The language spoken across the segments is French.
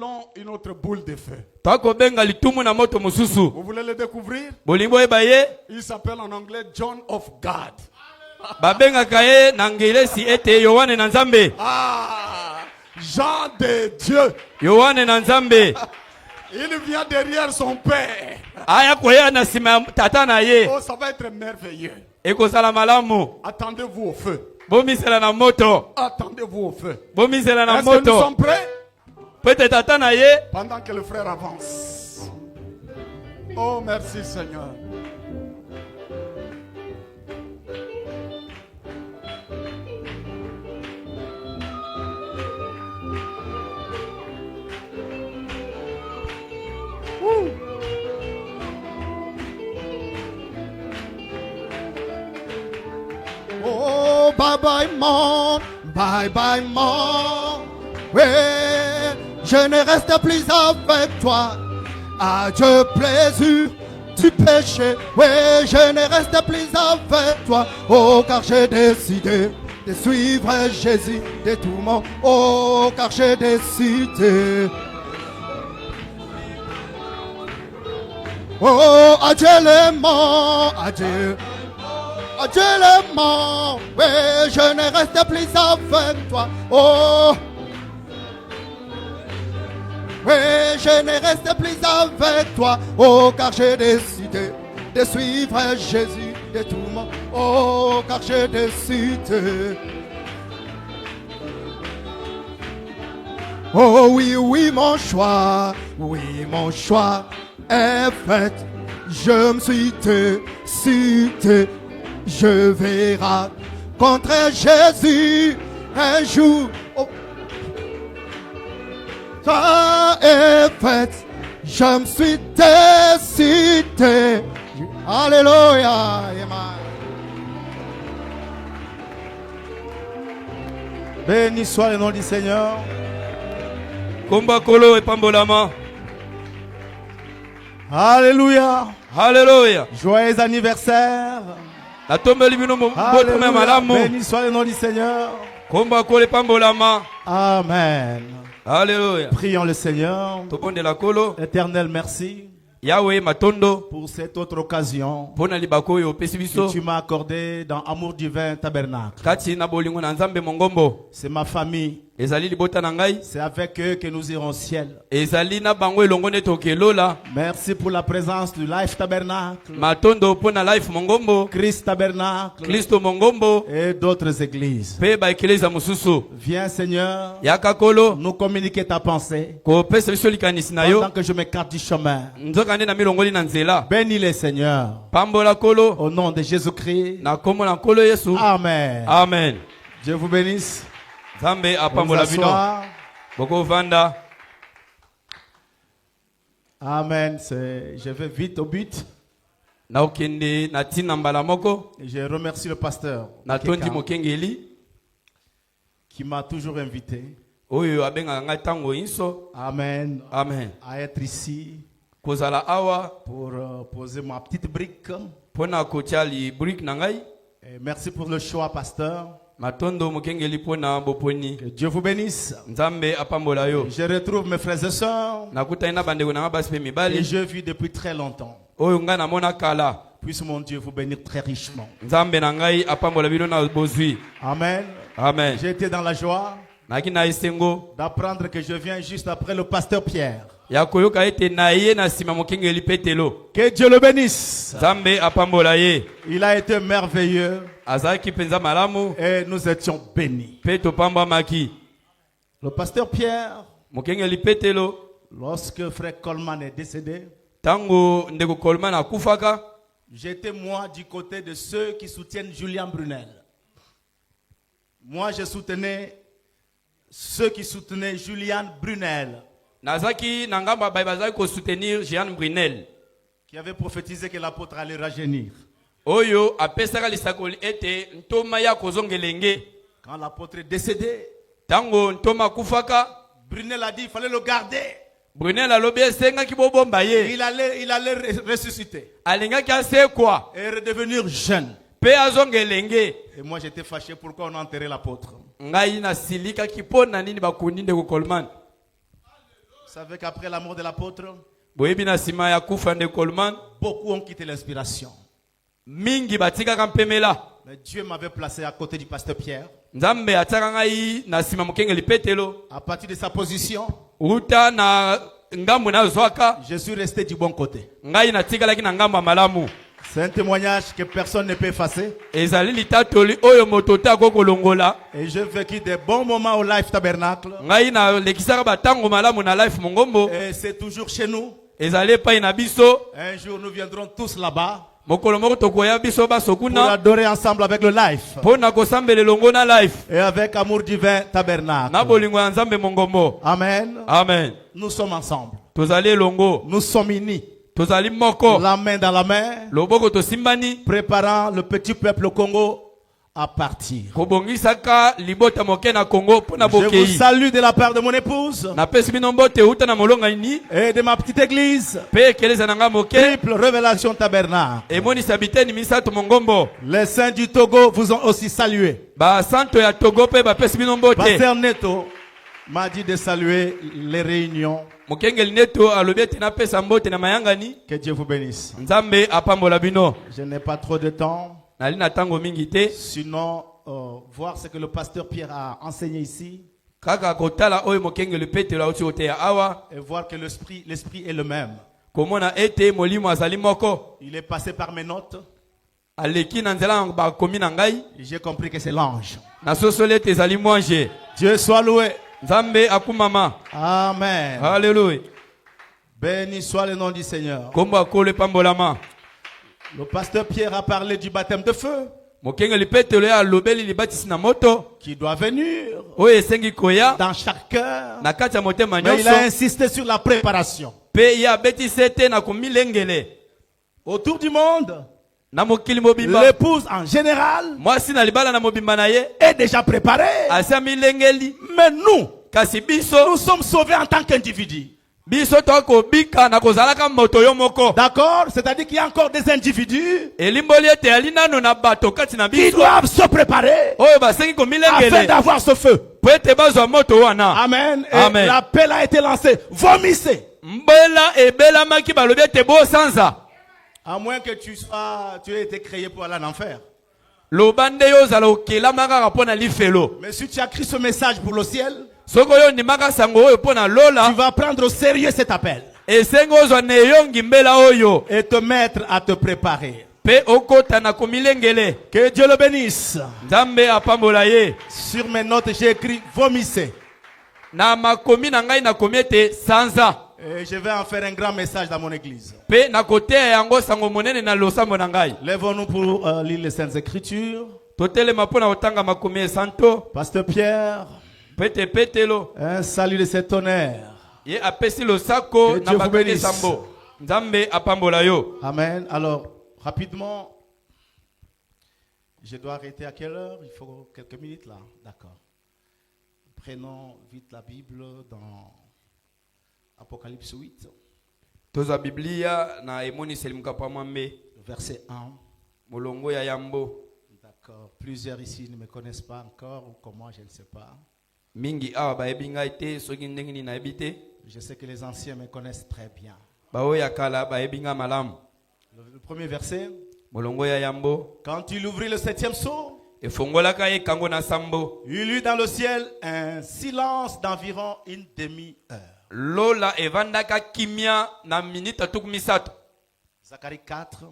appelons une autre boule de feu. Vous Vous voulez le découvrir? Il s'appelle en anglais John of God. Ah, Jean de Dieu. Il vient derrière son père. Oh, ça va être merveilleux. Attendez-vous au feu. Attendez-vous au feu. Est-ce que nous sommes prêts? Pendant que le frère avance. Oh, merci Seigneur. Oh, bye bye mon, bye bye mon. Oui, je ne reste plus avec toi. Adieu plaisir du péché. Oui, je ne reste plus avec toi. Oh, car j'ai décidé de suivre Jésus de tout mon. Oh, car j'ai décidé. Oh, adieu les morts, adieu. Adieu les morts, oui, je ne reste plus avec toi. Oh, oui, je ne reste plus avec toi. Oh, car j'ai décidé de suivre Jésus de tout mon. Oh, car j'ai décidé. Oh oui, oui, mon choix est fait. Je me suis décidé. Je verrai contre Jésus un jour. Oh. Ça est fait. Je me suis décidé. Alléluia. Béni soit le nom du Seigneur. Alléluia. Alléluia. Joyeux anniversaire. Alléluia. Béni soit le nom du Seigneur. Amen. Alléluia. Prions le Seigneur. Éternel, merci Yahweh matondo pour cette autre occasion pona libako yo pesi biso que tu m'as accordé dans Amour Divin Tabernacle. kati na bolingo na nzambe mongombo C'est ma famille. ezali libota na ngai C'est avec eux que nous irons au ciel. ezali na bango elongo nde tokelola. Merci pour la présence du Life Tabernacle, matondo pona life mongombo Christ Tabernacle Kristo mongombo et d'autres églises. pe ba eklezia mosusu Viens Seigneur, yaka kolo nous communiquer ta pensée kopesa biso likanisi na yo pendant que je m'écarte du chemin. nzoka nde na milongoli na nzela. Bénis les Seigneur. Pambola kolo Au nom de Jésus-Christ. na kombo na kolo Yesu. Amen. Amen. Dieu vous bénisse. Nzambe apambola bino Bonsoir. boko vanda. Amen. Je vais vite au but. Na okende na tina mbala moko Et je remercie le pasteur na tondi Keka, mokengeli qui m'a toujours invité. oyo abengaka ngai ntango nyonso. Amen. Amen. À être ici kozala awa pour poser ma petite brique. mpona kotia librik na ngai. Et merci pour le choix, pasteur. matondo mokengeli mpona boponi. Que Dieu vous bénisse. Nzambe apambola yo. Je retrouve mes frères et sœurs nakutani na bandeko na ngai basi mpe et mibali je vis depuis très longtemps. oyo ngai namona kala. Puisse mon Dieu vous bénir très richement. Nzambe na ngai apambola bino na bozwi. Amen. Amen. J'ai été dans la joie naki na esengo d'apprendre que je viens juste après le pasteur Pierre. ya koyoka ete na ye na nsima mokengeli petelo. Que Dieu le bénisse. Nzambe apambola ye. Il a été merveilleux azalaki mpenza malamu et nous étions bénis. mpe topambwamaki. Le pasteur Pierre, mokengeli petelo lorsque frère Coleman est décédé, ntango ndeko Coleman akufaka j'étais moi du côté de ceux qui soutiennent Julien Brunel. Moi je soutenais ceux qui soutenaient Julien Brunel, nazaki na ngambo baye bazali kosoutenir Jean Brunel qui avait prophétisé que l'apôtre allait rajeunir. oyo apesaka lisakoli ete ntoma ya kozongelenge. Quand l'apôtre est décédé, Tango ntoma kufaka Brunel a dit qu'il fallait le garder. Brunel alobi esengaki bobomba ye. Il allait ressusciter alingaki asekwa et redevenir jeune. mpe azongelenge. Et moi j'étais fâché pourquoi on a enterré l'apôtre. ngai nasilikaki mpo na nini bakundi ndeko Coleman. savez qu'après la mort de l'apôtre, boyebi na sima ya kufa nde Coleman beaucoup ont quitté l'inspiration. mingi batikaka mpemela. Mais Dieu m'avait placé à côté du pasteur Pierre. Nzambe atiaka ngai na sima mokengeli Petelo. À partir de sa position, Uta na ngambo nazwaka je suis resté du bon côté. ngai natikalaki na ngambo ya malamu. C'est un témoignage que personne ne peut effacer. Ezali litatoli oyo moto te akokolongola. Et j'ai vécu des bons moments au Life Tabernacle. Ngai na lekisaka batango malamu na life mongombo. Et c'est toujours chez nous. Ezali epai na biso. Un jour, nous viendrons tous là-bas Mokolo moko tokoya biso pour basokuna. adorer ensemble avec le Life Pona kosambela elongo na life. et avec Amour Divin Tabernacle. Na bolingo ya Nzambe mongombo. Amen. Amen. Nous sommes ensemble. Tozali elongo. Nous sommes unis. Tozali moko. La main dans la main, Loboko tosimbani. préparant le petit peuple au Congo à partir. Kobongisaka libota moke na Congo pona Je vous bokei. salue de la part de mon épouse Na pesi bino mbote uta na molonga ini. et de ma petite église. Pe keleza nanga moke. Triple Révélation Tabernacle. Emoni sabiteni misato mongombo. Les saints du Togo vous ont aussi salué. Ba santo ya Togo pe ba pesi bino mbote. Pasteur Neto m'a dit de saluer les réunions. Mokengeli neto alobeti na pesa mbote na mayangani. Que Dieu vous bénisse. Nzambe apambola bino. Je n'ai pas trop de temps. Nali na tango mingi te. Sinon, voir ce que le pasteur Pierre a enseigné ici Kaka kotala oyo mokengeli Petelo auti ote ya awa. et voir que l'esprit est le même. Komona ete molimo azali moko. Il est passé par mes notes. Aleki na nzela ba komi na ngai. J'ai compris que c'est l'ange. Na sosole ete ezali mwanje. Dieu soit loué. Nzambe akumama. Amen. Alléluia. Béni soit le nom du Seigneur. Kombo akole pambolama. Le pasteur Pierre a parlé du baptême de feu Mokengeli Petelo ya lobeli libatisi na moto. qui doit venir Oyo esengi koya dans chaque cœur. na kati ya motema Mais il a nyonso. insisté sur la préparation. Pe ya betisi ete na komilengele. Autour du monde, Na mokili mobimba. l'épouse en général Mwasi na libala na mobimba na ye. est déjà préparée. Asa milengeli. Mais nous, Kasi nous biso. sommes sauvés en tant qu'individus. Biso toko bika na kozalaka moto yo moko. D'accord? C'est-à-dire qu'il y a encore des individus Elimboli ete alinano na bato kati na qui biso. doivent se préparer Oyo basengi afin komilengele. d'avoir ce feu. Po ete bazwa moto wana. Amen. Et Amen. l'appel a été lancé. Vomissez. Mbela ebelamaki balobi ete bo sanza. À moins que tu aies été créé pour aller en enfer. Lobande yo zala okelamaka kapona lifelo. Mais si tu as écrit ce message pour le ciel, Soko yo ndimaka sango oyo pona tu lola. vas prendre au sérieux cet appel Esengo ozwa neyongi mbela oyo. et te mettre à te préparer. Pe okota na komilengele. Que Dieu le bénisse. Nzambe apambola ye. Sur mes notes, j'ai écrit vomissez. Na makomi na ngai na komi ete sanza. Et je vais en faire un grand message dans mon église. Pe na kote yango sango monene na losambo na ngai. Lèvons-nous pour lire les Saintes Écritures. Totelema pona otanga makomi esanto. Pasteur Pierre, Pete petelo. un salut de cet honneur. Ye apesi losako Que na Dieu vous bakake bénisse. sambo. Nzambe apambola yo. Amen. Alors, rapidement, je dois arrêter à quelle heure? Il faut quelques minutes là. D'accord. Prenons vite la Bible dans Apocalypse 8, Toza Biblia na emoniseli mukapa mwambe. verset 1. Molongo ya yambo. D'accord. Plusieurs ici ne me connaissent pas encore, ou comment, je ne sais pas. Mingi awa bayebi ngai te soki ndenge nini nayebi te. Je sais que les anciens me connaissent très bien. Baoyo ya kala bayebi ngai malamu. Le premier verset. Molongo ya yambo. Quand il ouvrit le 7e sceau, Efongolaka ye kango na sambo. il eut dans le ciel un silence d'environ une demi-heure. Lola evandaka kimia na minita tuku misato. Zacharie 4.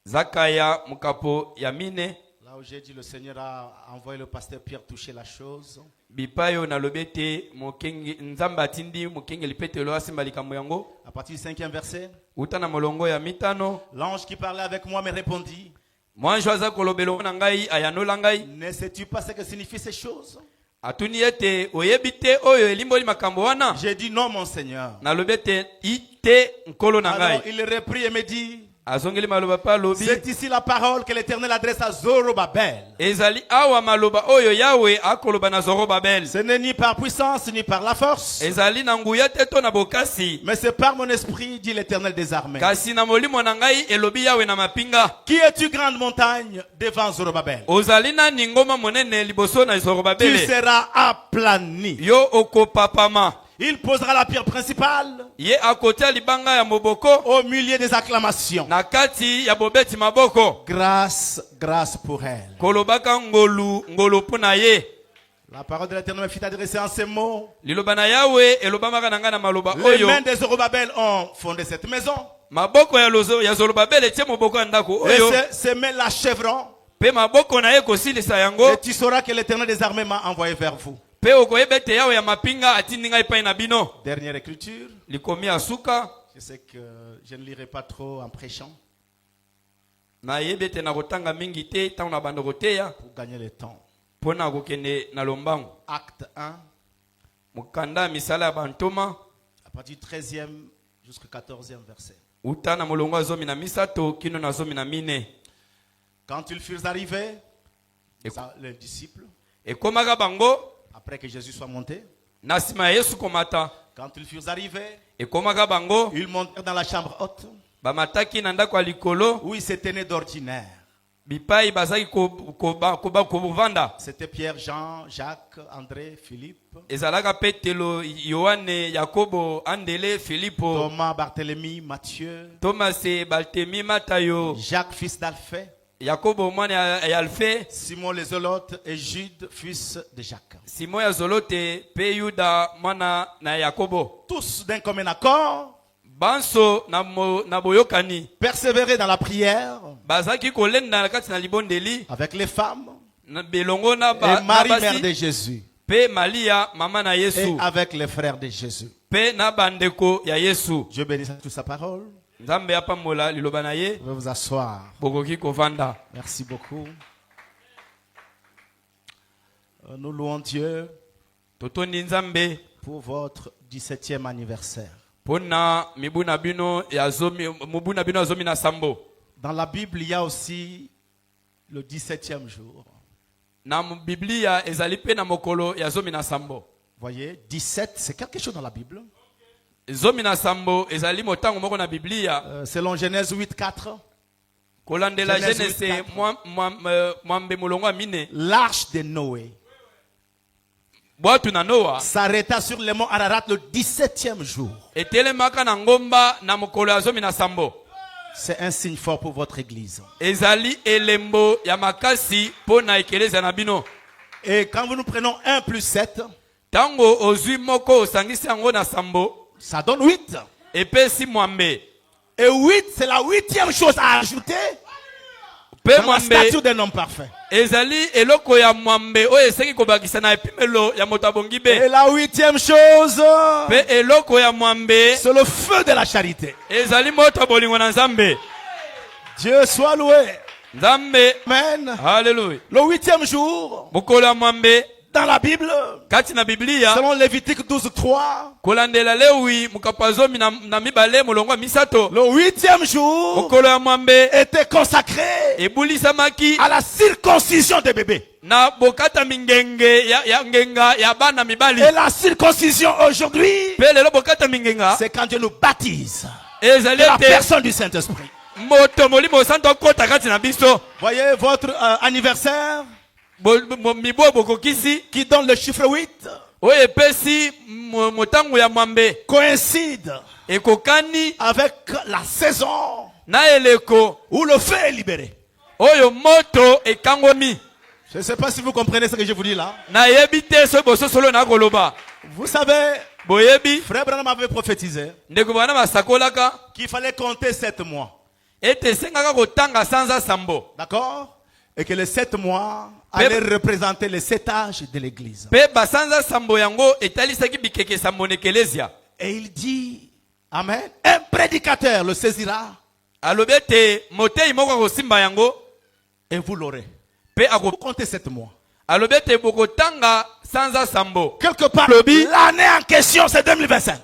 Zakaya mukapo ya mine. Là où j'ai dit le Seigneur a envoyé le pasteur Pierre toucher la chose. Bipayo na lobete mokengi nzamba atindi mokengeli Petelo asimba likambo yango. À partir du 5e verset, Uta na molongo ya mitano. l'ange qui parlait avec moi me répondit, Mwanjo aza kolobelo na ngai ayanola ngai. ne sais-tu pas ce que signifient ces choses? Atuni ete oyebi te oyo elimboli makambo wana. J'ai dit non mon Seigneur. Na lobete ite nkolo na Alors ngai. il reprit et me dit, Azongeli maloba pa lobi. c'est ici la parole que l'Éternel adresse à Zorobabel. Ezali awa maloba oyo Yahweh akoloba na Zorobabel. Ce n'est ni par puissance ni par la force, Ezali na nguya te to na bokasi. mais c'est par mon esprit, dit l'Éternel des armées. Kasi na molimo na ngai elobi Yahweh na mapinga. Qui es-tu, grande montagne, devant Zorobabel? Ozali na ningoma monene liboso na Tu Zorobabel. seras aplani. Yo okopapama. Il posera la pierre principale Ye akotia libanga ya moboko. au milieu des acclamations. Na kati ya bobeti maboko. Grâce, grâce pour elle. Kolobaka ngolu puna ye. La parole de l'Éternel me fit adresser en ces mots. Liloba na Yahweh elobamaka na nga na maloba Les oyo. mains des Zorobabel ont fondé cette maison. Maboko ya Zorobabel etie moboko ya ndako Et oyo. ces mains l'achèveront. Pe maboko na ye kosilisa yango. Et tu sauras que l'Éternel des armées m'a envoyé vers vous. Pe okoyebete Yahweh ya mapinga atindi ngai epai na bino. Dernière écriture. Likomi asuka. Je sais que je ne lirai pas trop en prêchant Na yebete na kotanga mingi te tango na bando koteya. pour gagner le temps. Pona kokende na lombango. Acte 1, Mukanda misala ya bantoma. à partir du 13e jusqu'au 14e verset. Uta na molongo ya zomi na misato kino na zomi na mine. Quand ils furent arrivés, les disciples, Ekomaka bango après que Jésus soit monté, na sima ya Yesu komata. quand ils furent arrivés, Ekomaka bango ils montèrent dans la chambre haute bamataki na ndako ya likolo. où ils se tenaient d'ordinaire. Bipai bazaki kovanda. C'était Pierre, Jean, Jacques, André, Philippe, Ezalaka Petelo, Yohane, Yakobo, Andele, Filippo, Thomas, Barthélemy, Matthieu, Thomas, Baltemi, Matayo, Jacques, fils d'Alphée, Yakobo mwana ya Alfe, Simon les Zélotes et Jude, fils de Jacques. Simon ya Zolote, pe Yuda mwana na Yakobo. Tous d'un commun accord, Banso na boyokani. persévérer dans la prière Bazaki kolenda na kati na libondeli. avec les femmes Na belongo na et Marie, mère de basi. Jésus, Pe Malia, mama na et Yesu. avec les frères de Jésus. Pe na bandeko ya Yesu. Dieu bénisse toute sa parole. Nzambe apambola liloba na ye. Vous pouvez vous asseoir. Bokoki kovanda. Merci beaucoup. Nous louons Dieu Totondi Nzambe. pour votre 17e anniversaire. Pona mibuna bino ya zomi mubuna bino ya zomi na sambo. Dans la Bible, il y a aussi le 17e jour. Na Biblia ezali pe na mokolo ya zomi na sambo. Voyez, 17, c'est quelque chose dans la Bible. Zomi na sambo ezali motango moko na Biblia. Selon Genèse 8:4, Kolandela Genèse Genese 8:4. mwambe molongo ya mine. l'arche de Noé Bwatu na Noa s'arrêta sur le mont Ararat le 17e jour. etelemaka na ngomba na mokolo ya zomi na sambo. C'est un signe fort pour votre église. Ezali elembo ya makasi po na ekeleza na bino. Et quand nous prenons 1 plus 7, Tango ozwi moko osangisi yango na sambo. ça donne 8. Epesi mwambe. Et 8, c'est la 8e chose à ajouter Pe dans la mwambe statue d'un homme parfait. ezali eloko ya mwambe oyo esengi kobakisa na epimelo ya moto abongi Et be. la 8e chose, Pe eloko ya mwambe c'est le feu de la charité. ezali moto bolingo na Nzambe. Dieu soit loué. Nzambe. Amen. Hallelujah. Le 8e jour, Mokolo ya mwambe dans la Bible, kati na Biblia selon Lévitique 12:3, kolandela Lewi mukapazomi na mibale molongo ya misato. le 8e jour Mokolo ya mwambe était consacré ebulisamaki à la circoncision des bébés. na bokata mingenge ya ngenga ya bana mibali. Et la circoncision aujourd'hui, Pe lelo bokata mingenga c'est quand Dieu nous baptise ezali de la ete personne du Saint-Esprit. moto molimo santo akota kati na biso. Voyez votre anniversaire Mibo bokokisi qui donne le chiffre 8 oyo epesi motango ya mwambe coïncide ekokani avec la saison na eleko où le feu est libéré. oyo moto ekangomi. Je ne sais pas si vous comprenez ce que je vous dis là. Na yebi te so boso solo na koloba. Vous savez, Boyebi Frère Branham avait prophétisé ndeko bana basakolaka qu'il fallait compter 7 mois. ete sengaka kotanga sanza sambo. D'accord? Et que les 7 mois allaient représenter les 7 âges de l'église. Pe basanza sambo yango etalisaki bikeke sambo na ekelezia. Et il dit, Amen, un prédicateur le saisira Alobi ete motei moko akosimba yango et vous l'aurez. pe Vous comptez 7 mois. alobi ete bokotanga sanza sambo. Quelque part, Lobi. l'année en question, c'est 2025.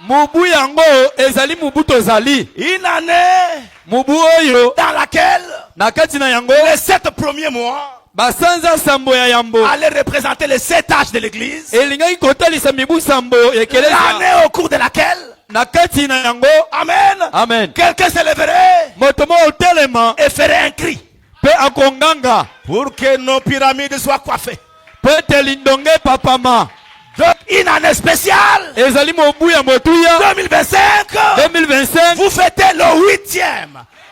Mubu yango ezali mubu tozali. Une année Mubu oyo dans laquelle na kati na yango les 7 premiers mois basanza sambo ya yambo allaient représenter les 7 âges de l'église. elingaki kotalisa mibu sambo ya ekelezia. L'année au cours de laquelle, Na kati na yango Amen, amen quelqu'un se leverait moto moko otelema et ferait un cri pe akonganga pour que nos pyramides soient coiffées. po ete lindonge epapama. Donc, une année spéciale. ezali mobu ya motuya 2025. 2025 Vous fêtez le 8e.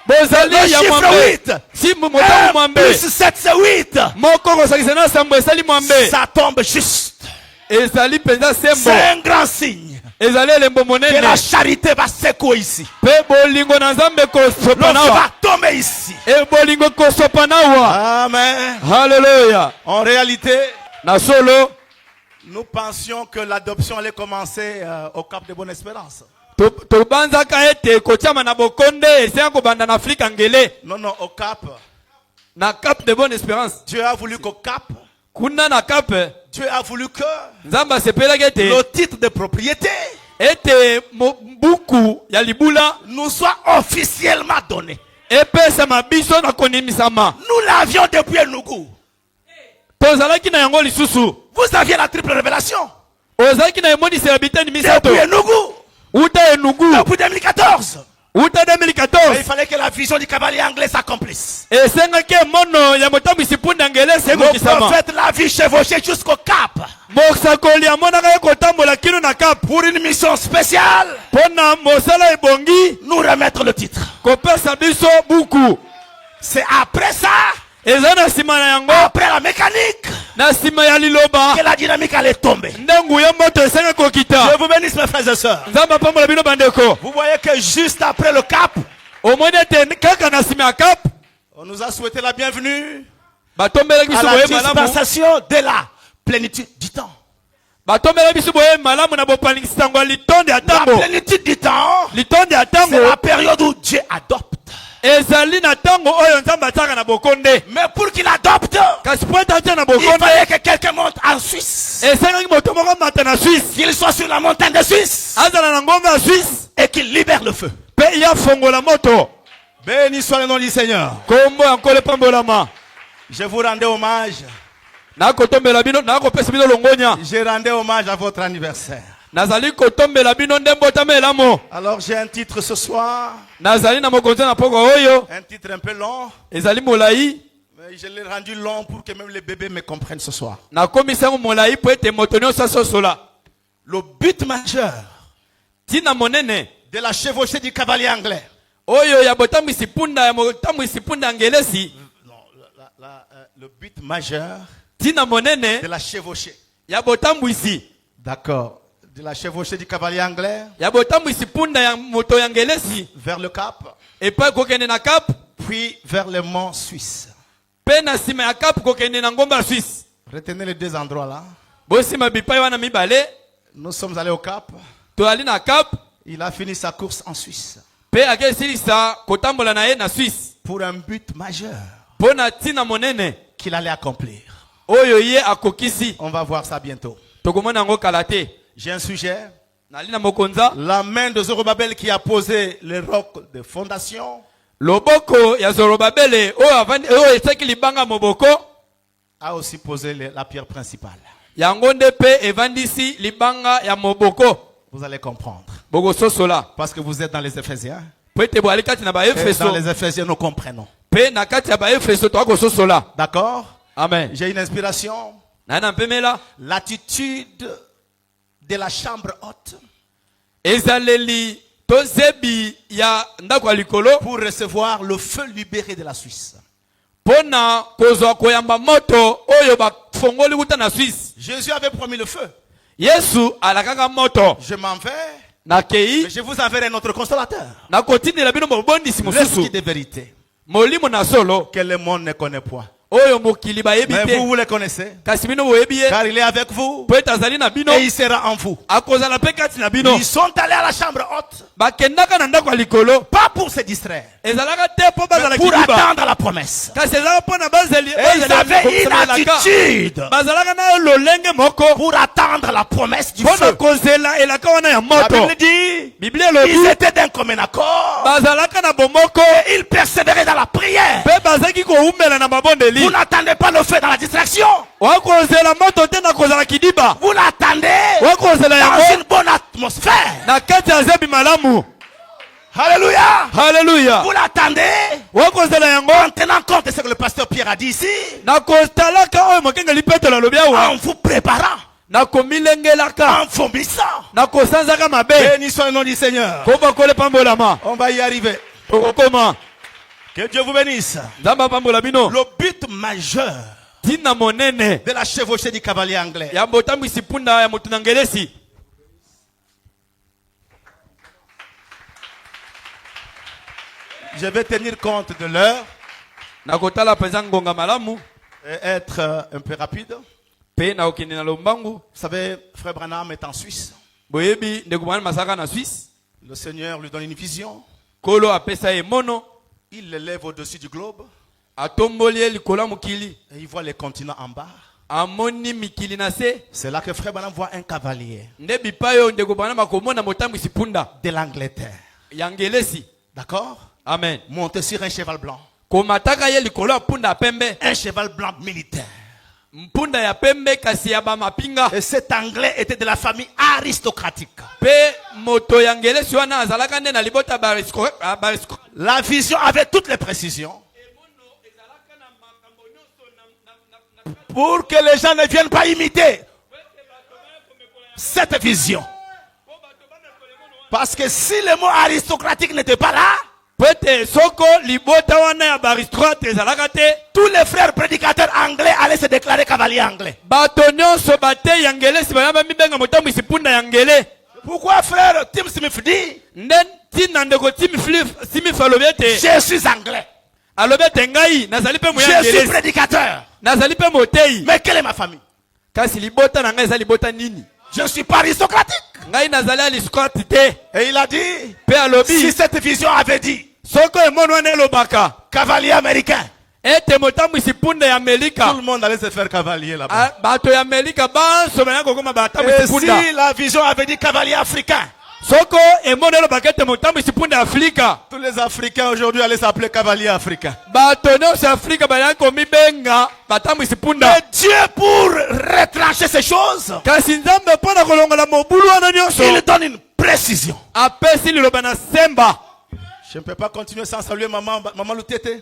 bozali Le ya chiffre mwambe 8. si motango 1 mwambe plus 7, c'est 8. moko kosakisa na sambo esali mwambe Ça tombe juste. ezali penza sembo C'est un grand signe ezali elembo que monene la charité va secouer ici. pe bolingo na nzambe Le kosopa feu nawa va tomber ici. e bolingo kosopa nawa Amen. haleluya En réalité, na solo nous pensions que l'adoption allait commencer au Cap de Bonne-Espérance. tobanzaka ete kotiama na bokonde esenga kobanda na afrika ngele Non, non, au Cap. na Cap de Bonne Espérance Dieu a voulu qu'au Cap, kuna na Cap Dieu a voulu que nzambe asepelaki ete le titre de propriété ete buku ya libula nous soit officiellement donné. epesama biso na kondimisama Nous l'avions depuis Enugu. tozalaki na yango lisusu Vous aviez la triple révélation. ozalaki na emonisi ya biteni misato Depuis Enugu. uta enugu Depuis 2014. uta Et il 2014 fallait que la vision du cavalier anglais s'accomplisse. esengaki emono ya motambwisi punda ngelese Le ekokisama prophète l'a vu chevaucher jusqu'au Cap mosakoli amonaka ye kotambola kino na Cap pour une mission spéciale. mpo na mosala ebongi Nous remettre le titre. kopesa biso buku C'est après ça, eza na nsima na yango après la mécanique, na nsima ya liloba que la dynamique allait tomber. ndengu ya moto esengaki kokita Je vous bénisse mes frères et sœurs. nzambe apambola bino bandeko Vous voyez que juste après le Cap, omoni ete kaka na nsima ya Cap on nous a souhaité la bienvenue batombelaki à biso la boye malamu dispensation de la plénitude du temps. batombelaki biso boye malamu na bopangisango ya litonde ya La ntango plénitude du temps, litonde ya c'est ntango la période où Dieu adopte. ezali na ntango oyo nzambe atiaka na bokonde Mais pour qu'il adopte, kasi po ete atia na il bokonde fallait que quelqu'un monte en Suisse. esengaki moto moko mata na Suisse Qu'il soit sur la montagne de Suisse azala na ngombe ya Suisse et qu'il libère le feu. mpe ya fongola moto Béni soit le nom du Seigneur. kombo ya nkolo epambolama Je vous rendais hommage. nakotombela bino nakopesa bino longonya Je rendais hommage à votre anniversaire. nazali kotombela bino nde mbotama elamo Alors j'ai un titre ce soir, nazali na mokonzi na poko oyo un titre un peu long, ezali molai mais je l'ai rendu long pour que même les bébés me comprennent ce soir. nakomisa yango molai po ete moto nyonso asosola Le but majeur ntina monene de la chevauchée du cavalier anglais. oyo ya botambwisi punda ya motambwisi punda ya ngelesi Non, le but majeur ntina monene de la chevauchée. ya botambwisi D'accord. De la chevauchée du cavalier anglais ya botambwisi punda ya moto ya ngelesi vers le Cap, epai kokende na Cap puis vers le mont Suisse. mpe na nsima ya Cap kokende na ngomba ya Suisse Retenez les deux endroits là. bosima bipai wana mibale Nous sommes allés au Cap. toali na Cap Il a fini sa course en Suisse mpe akesilisa kotambola na ye na Suisse pour un but majeur mpo na ntina monene qu'il allait accomplir. oyo ye akokisi On va voir ça bientôt. tokomona yango kala te J'ai un sujet. nali na mokonza La main de Zorobabel qui a posé les rocs de fondation loboko ya zorobabele oyo esaki libanga moboko a aussi posé la pierre principale. yango nde mpe evandisi libanga ya moboko Vous allez comprendre. bokososola Parce que vous êtes dans les Éphésiens. po ete boali kati na Et baefeso dans les Éphésiens, nous comprenons. mpe na kati ya baefeso toakososola D'accord? amen J'ai une inspiration. naye na mpemela L'attitude de la chambre haute ezaleli to zebi ya ndako ya likolo pour recevoir le feu libéré de la Suisse. mpo na kozwa koyamba moto oyo bafongoli wuta na Suisse. Jésus avait promis le feu. Yesu alakaka moto Je m'en vais, nakei mais je vous enverrai un autre consolateur. nakotindela bino mobondisi L'esprit mosusu de vérité molimo na solo que le monde ne connaît point. oyo mokili bayebi Mais te vous le connaissez. kasi bino boyebi ye Car il est avec vous po ete azali na bino et il sera en vous. akozala mpe kati na bino Ils sont allés à la chambre haute, bakendaka na ndako ya likolo pas pour se distraire, ezalaka te mpo mais bazala pour kidiba attendre la promesse. kasi ezalaka mpo na bazeli Et ils avaient une attitude bazalaka na lolenge moko pour attendre la promesse du mpo na feu. kozela elaka wana ya La moto Bible dit, biblia ils elobi étaient d'un commun accord bazalaka na bomoko et ils persévéraient dans la prière. mpe bazalaki kowumela na mabondeli Vous n'attendez pas le feu dans la distraction. wakozela moto te na kozala kidiba Vous l'attendez wakozela dans yango une bonne atmosphère. na kati ya zebi malamu Alléluia. haleluya Vous l'attendez wakozela yango en tenant compte de ce que le pasteur Pierre a dit ici, na kotalaka oyo mokengeli petelo alobi awa en vous préparant. nakomilengelaka en vomissant. nakosanzaka mabe Béni soit le nom du Seigneur. kobakole pambolama On va y arriver. okokoma Que Dieu vous bénisse. nzambe apambola bino Le but majeur tina monene de la chevauchée du cavalier anglais. ya botambwisi punda ya motu na ngelesi Je vais tenir compte de l'heure nakotala mpenza ngonga malamu et être un peu rapide. mpe nakokende na lombangu. Vous savez, Frère Branham est en Suisse. boyebi ndeko mwana masaka na Suisse Le Seigneur lui donne une vision. kolo apesa ye mono Il l'élève au-dessus du globe atomboli ye likolo ya mokili et il voit les continents en bas. amoni mikili na se C'est là que Frère Branham voit un cavalier nde bipai oyo ndeko bana bakomona motambwisi punda de l'Angleterre. ya ngelesi. D'accord? Amen. Monté sur un cheval blanc. komataka ye likolo ya punda ya pembe Un cheval blanc militaire. mpunda ya pembe kasi ya bamapinga Et cet Anglais était de la famille aristocratique. mpe moto ya ngelesi wana azalaka nde na libota La vision avait toutes les précisions. Pour que les gens ne viennent pas imiter cette vision. Parce que si le mot aristocratique n'était pas là, pwete soko libota wana ya baristroite ezalaka te tous les frères prédicateurs anglais allaient se déclarer cavaliers anglais. bato nyonso bate ya ngelesi baya bamibenga motambwisi punda ya ngele. Pourquoi frère Tim Smith dit nde ntina ndeko Smith alobi ete je suis anglais, alobi ete ngai nazali mpe moya je suis ngelesi prédicateur, nazali mpe motei mais quelle est ma famille? kasi libota na ngai eza libota nini Je ne suis pas aristocratique. ngai nazali aliscrote te Et il a dit, mpe alobi si cette vision avait dit soko emono wana elobaka cavalier américain, ete motambwisi punda ya tout Amerika le monde allait se faire cavalier là-bas. bato ya Amerika banso baya kokoma Et batambwisi si punda la vision avait dit cavalier africain, soko emono elobaka ete motambwisi punda ya Afrika tous les Africains aujourd'hui allaient s'appeler cavalier africain. bato nyonso ya Afrika baya komibenga batambwisi punda. Mais Dieu, pour retrancher ces choses, kasi nzambe mpo na kolongola mobulu wana nyonso il donne une précision. apesi liloba na semba. Je ne peux pas continuer sans saluer maman Loutete.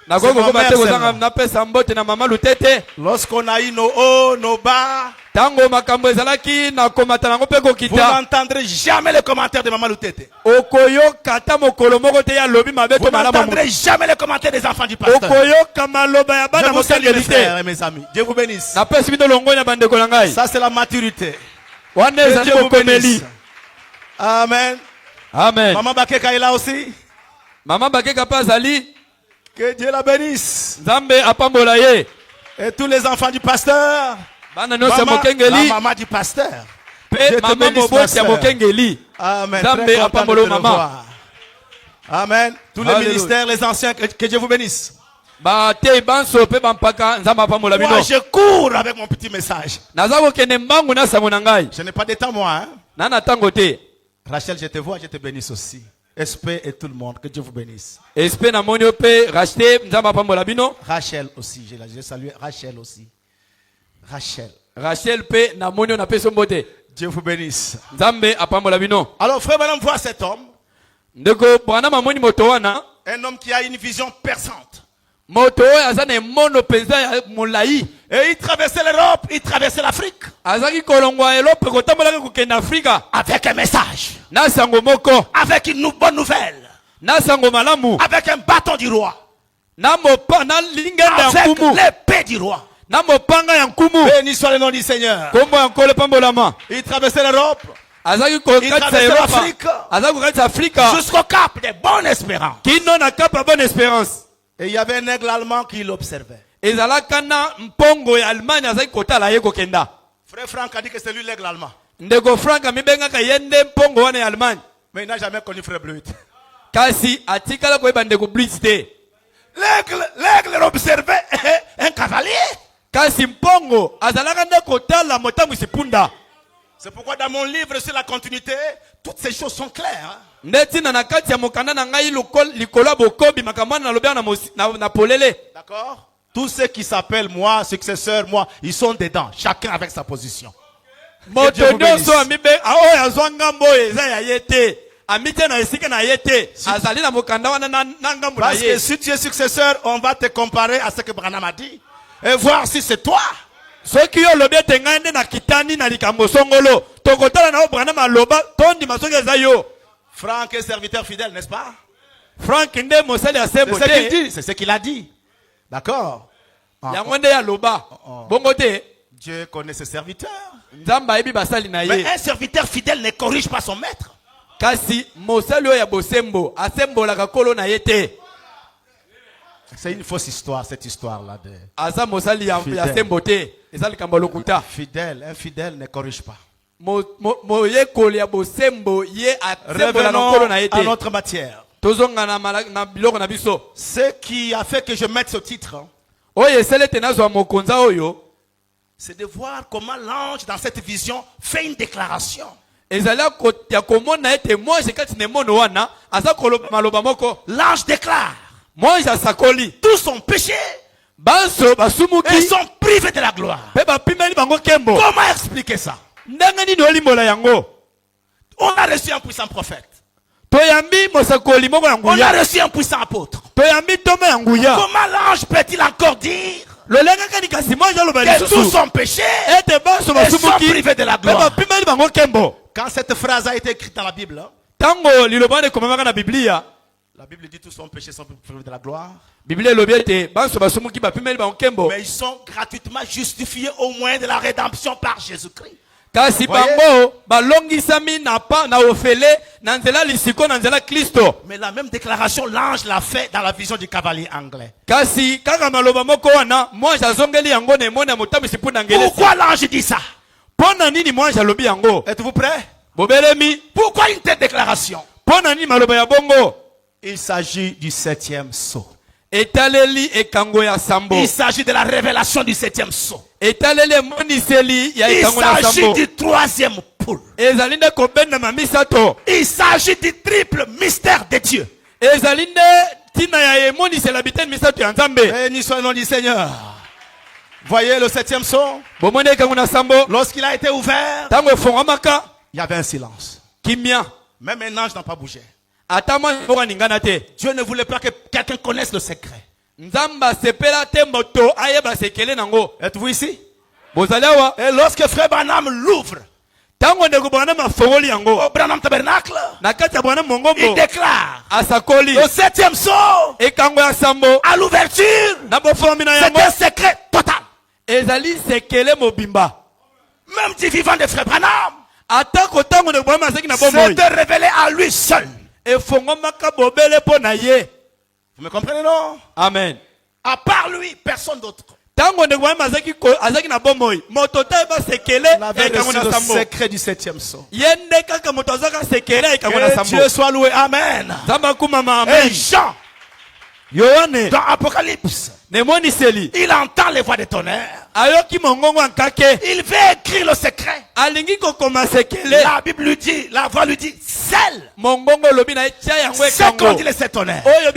nakoki kokoma te C'est ma kozanga mère napesa mbote na mama Lutete Lorsqu'on a eu nos hauts, nos bas, ntango makambo ezalaki na komata nango mpe vous kokita n'entendrez jamais les commentaires de maman Loutete. okoyoka ata mokolo moko te ya lobi mabe Vous to malamu n'entendrez jamais les commentaires des enfants du pasteur. okoyoka maloba ya Je bana vous salue mokengeli mes frères te et mes amis. Dieu vous bénisse. napesi bino longoi na bandeko na ngai Ça c'est la maturité. wana Que ezali Dieu vous bokomeli. bénisse. Amen. Amen. Maman Bakeka est là aussi. mama bakeka mpe azali Que Dieu la bénisse. nzambe apambola ye Et tous les enfants du pasteur. bana nyonso ya La mokengeli maman du pasteur. mpe Dieu te mama bénisse, ma moboti ya sœur. mokengeli Amen. Nzambe Très content de apambola te maman. revoir. Amen. Tous les Alléluia. ministères, les anciens, que Dieu vous bénisse. batei banso mpe bampaka nzambe apambola bino Moi, je cours avec mon petit message. naza kokende mbangu na sango na ngai Je n'ai pas de temps, moi. Hein? na na ntango te Rachel, je te vois, je te bénisse aussi. SP et tout le monde, que Dieu vous bénisse. espe na moni yo mpe rachete nzambe apambola bino Rachel aussi, je salue Rachel aussi. Rachel, rachel mpe na moni yo napesi yo mbote Dieu vous bénisse. nzambe apambola bino Alors, frère, madame, voit cet homme, ndeko bwana amoni moto wana un homme qui a une vision perçante. moto oyo aza na emono mpenza ya molai Et il traversait l'Europe, il traversait l'Afrique azalaki kolongwa elope kotambolaki kokende afrika avec un message, na sango moko avec une bonne nouvelle, na sango malamu avec un bâton du roi, na lingenda ya avec nkumu l'épée du roi. na mopanga ya nkumu Béni soit le nom du Seigneur. kombo ya nkolo epambolama Il traversait l'Europe azalaki Il kokatisa traversait eropa l'Afrique. azalaki kokatisa afrika jusqu'au cap de Bonne Espérance. kino na kapa ya bonne espérance Et il y avait un aigle allemand qui l'observait. ezalaka na mpongo ya allemagne azalaki kotala ye kokenda Frère Franck a dit que c'est lui l'aigle allemand. ndeko frank amibengaka ye nde mpongo wana ya allemagne Mais il n'a jamais connu Frère Bleuet. kasi atikala koyeba ndeko blitz te L'aigle observait un cavalier. kasi mpongo azalaka nde kotala motambwisi punda C'est pourquoi dans mon livre sur la continuité, toutes ces choses sont claires. Hein? nde ntina na kati ya mokanda na ngai likolo ya bokobi makambo wana nalobaka na polele D'accord? Tous ceux qui s'appellent moi, successeur, moi, ils sont dedans. Chacun avec sa position. moto Dieu vous bénisse. nyonso oyo azwa ngambo oyo eza ya ye te amite na esika na ye te azali na mokanda wana na ngambo na Parce que ye si tu es successeur, on va te comparer à ce que Branham a dit. Et voir si c'est toi. soki yo lobi ete ngai nde na kitani na likambo songolo tokotala na Branham aloba tondi masoki eza yo. Franck est serviteur fidèle, n'est-ce pas? Frank nde mosali ya sembo C'est ce qu'il te. dit, c'est ce qu'il a dit. D'accord? Yango nde ya loba. Bongo te. Dieu connaît ses serviteurs. Nzamba yebi basali na Mais ye. un serviteur fidèle ne corrige pas son maître. Kasi mosali oyo ya bosembo asembolaka kolo na ye te. C'est une fausse histoire, cette histoire-là. Aza mosali ya sembo te. Eza likambo lokuta. Fidèle, un fidèle ne corrige pas. Moyekoli ya bosembo ye asembolaka kolo na ye Revenons à te. notre matière. Tozonga na biloko na biso. Ce qui a fait que je mette ce titre, Oyo esele te nazwa mokonza oyo. c'est de voir comment l'ange, dans cette vision, fait une déclaration. Ezali ya komona ete moje kati ne mono wana aza koloba maloba moko. L'ange déclare Moje asakoli. tout son péché Banso basumuki. et sont privés de la gloire. Pe bapimeli bango kembo. Comment expliquer ça? Ndenge nini olimbola yango? On a reçu un puissant prophète. Toyambi mosakoli moko ya On a nguya. reçu un puissant apôtre. Toyambi tome ya nguya. Comment l'ange peut-il encore dire Lolenga kani kasi moje aloba que tout lisusu. son péché Ete banso et sont basumuki. privés de la Pe gloire? bapimeli bango kembo. Quand cette phrase a été écrite dans la Bible, hein, Tango liloba ne komamaka na Biblia. la Bible dit tous son péché sont privés de la gloire. Biblia elobi ete banso basumuki bapimeli bango kembo. Mais ils sont gratuitement justifiés au moyen de la rédemption par Jésus-Christ. Kasi Voyez? bango balongisami na pa na ofele na nzela lisiko na nzela Kristo. Mais la même déclaration, l'ange l'a fait dans la vision du cavalier anglais. Kasi kaka maloba moko wana moi azongeli yango na emona motamisi puna ngelesi. Pourquoi l'ange dit ça? Pona nini moi alobi yango? Êtes-vous prêts? Bobelemi. Pourquoi une telle déclaration? Pona nini maloba ya bongo? Il s'agit du 7e sceau. Etaleli ekango ya sambo. Il s'agit de la révélation du 7e sceau. Etaleli moniseli ya Il ekango na s'agit sambo. du 3e poule. Ezali nde kobenda mamisato. Il s'agit du triple mystère de Dieu. Ezali nde tina ya emonisela biteni misato ya Nzambe. Béni soit le nom du Seigneur. Voyez le 7e sceau. Bomoni ekango na sambo. Lorsqu'il a été ouvert, Tango efongwamaka il y avait un silence. kimia. Même un ange n'a pas bougé. Ata mwa mboka ningana te. Dieu ne voulait pas que quelqu'un connaisse le secret. Nzamba sepela te moto ayeba sekele nango. Êtes-vous ici? Bozali awa. Et lorsque Frère Branham l'ouvre Tango ndeko Branham afongoli yango. au Branham Tabernacle, Na kati ya Branham il mongombo. déclare Asakoli. le 7e sceau Ekango ya sambo. à l'ouverture. Na bofomi na C'est yango. un secret total. Ezali sekele mobimba. Même du vivant de Frère Branham, Atako tango ndeko Branham aseki na c'est bomoi. de révéler à lui seul. Efongomaka bobele po na ye. Vous me comprenez, non? Amen. À part lui, personne d'autre. Tango ndeko Branham azeki na bomoi. Moto ta eba sekele On avait ekango reçu na le sambo. secret du 7e sceau. Yende kaka moto azaka sekele ekango na Que sambo. Dieu soit loué. Amen. Zamba kumama Et amen. Jean, Yohane. dans Apocalypse, Nemoniseli. il entend les voix des tonnerres. Ayoki mongongo ankake. Il veut écrire le secret. Alingi kokoma sekele. La Bible lui dit, la voix lui dit, celle. Mongongo lobi na etia yango Ce qu'on ekango. dit les 7 tonnerres. Oyo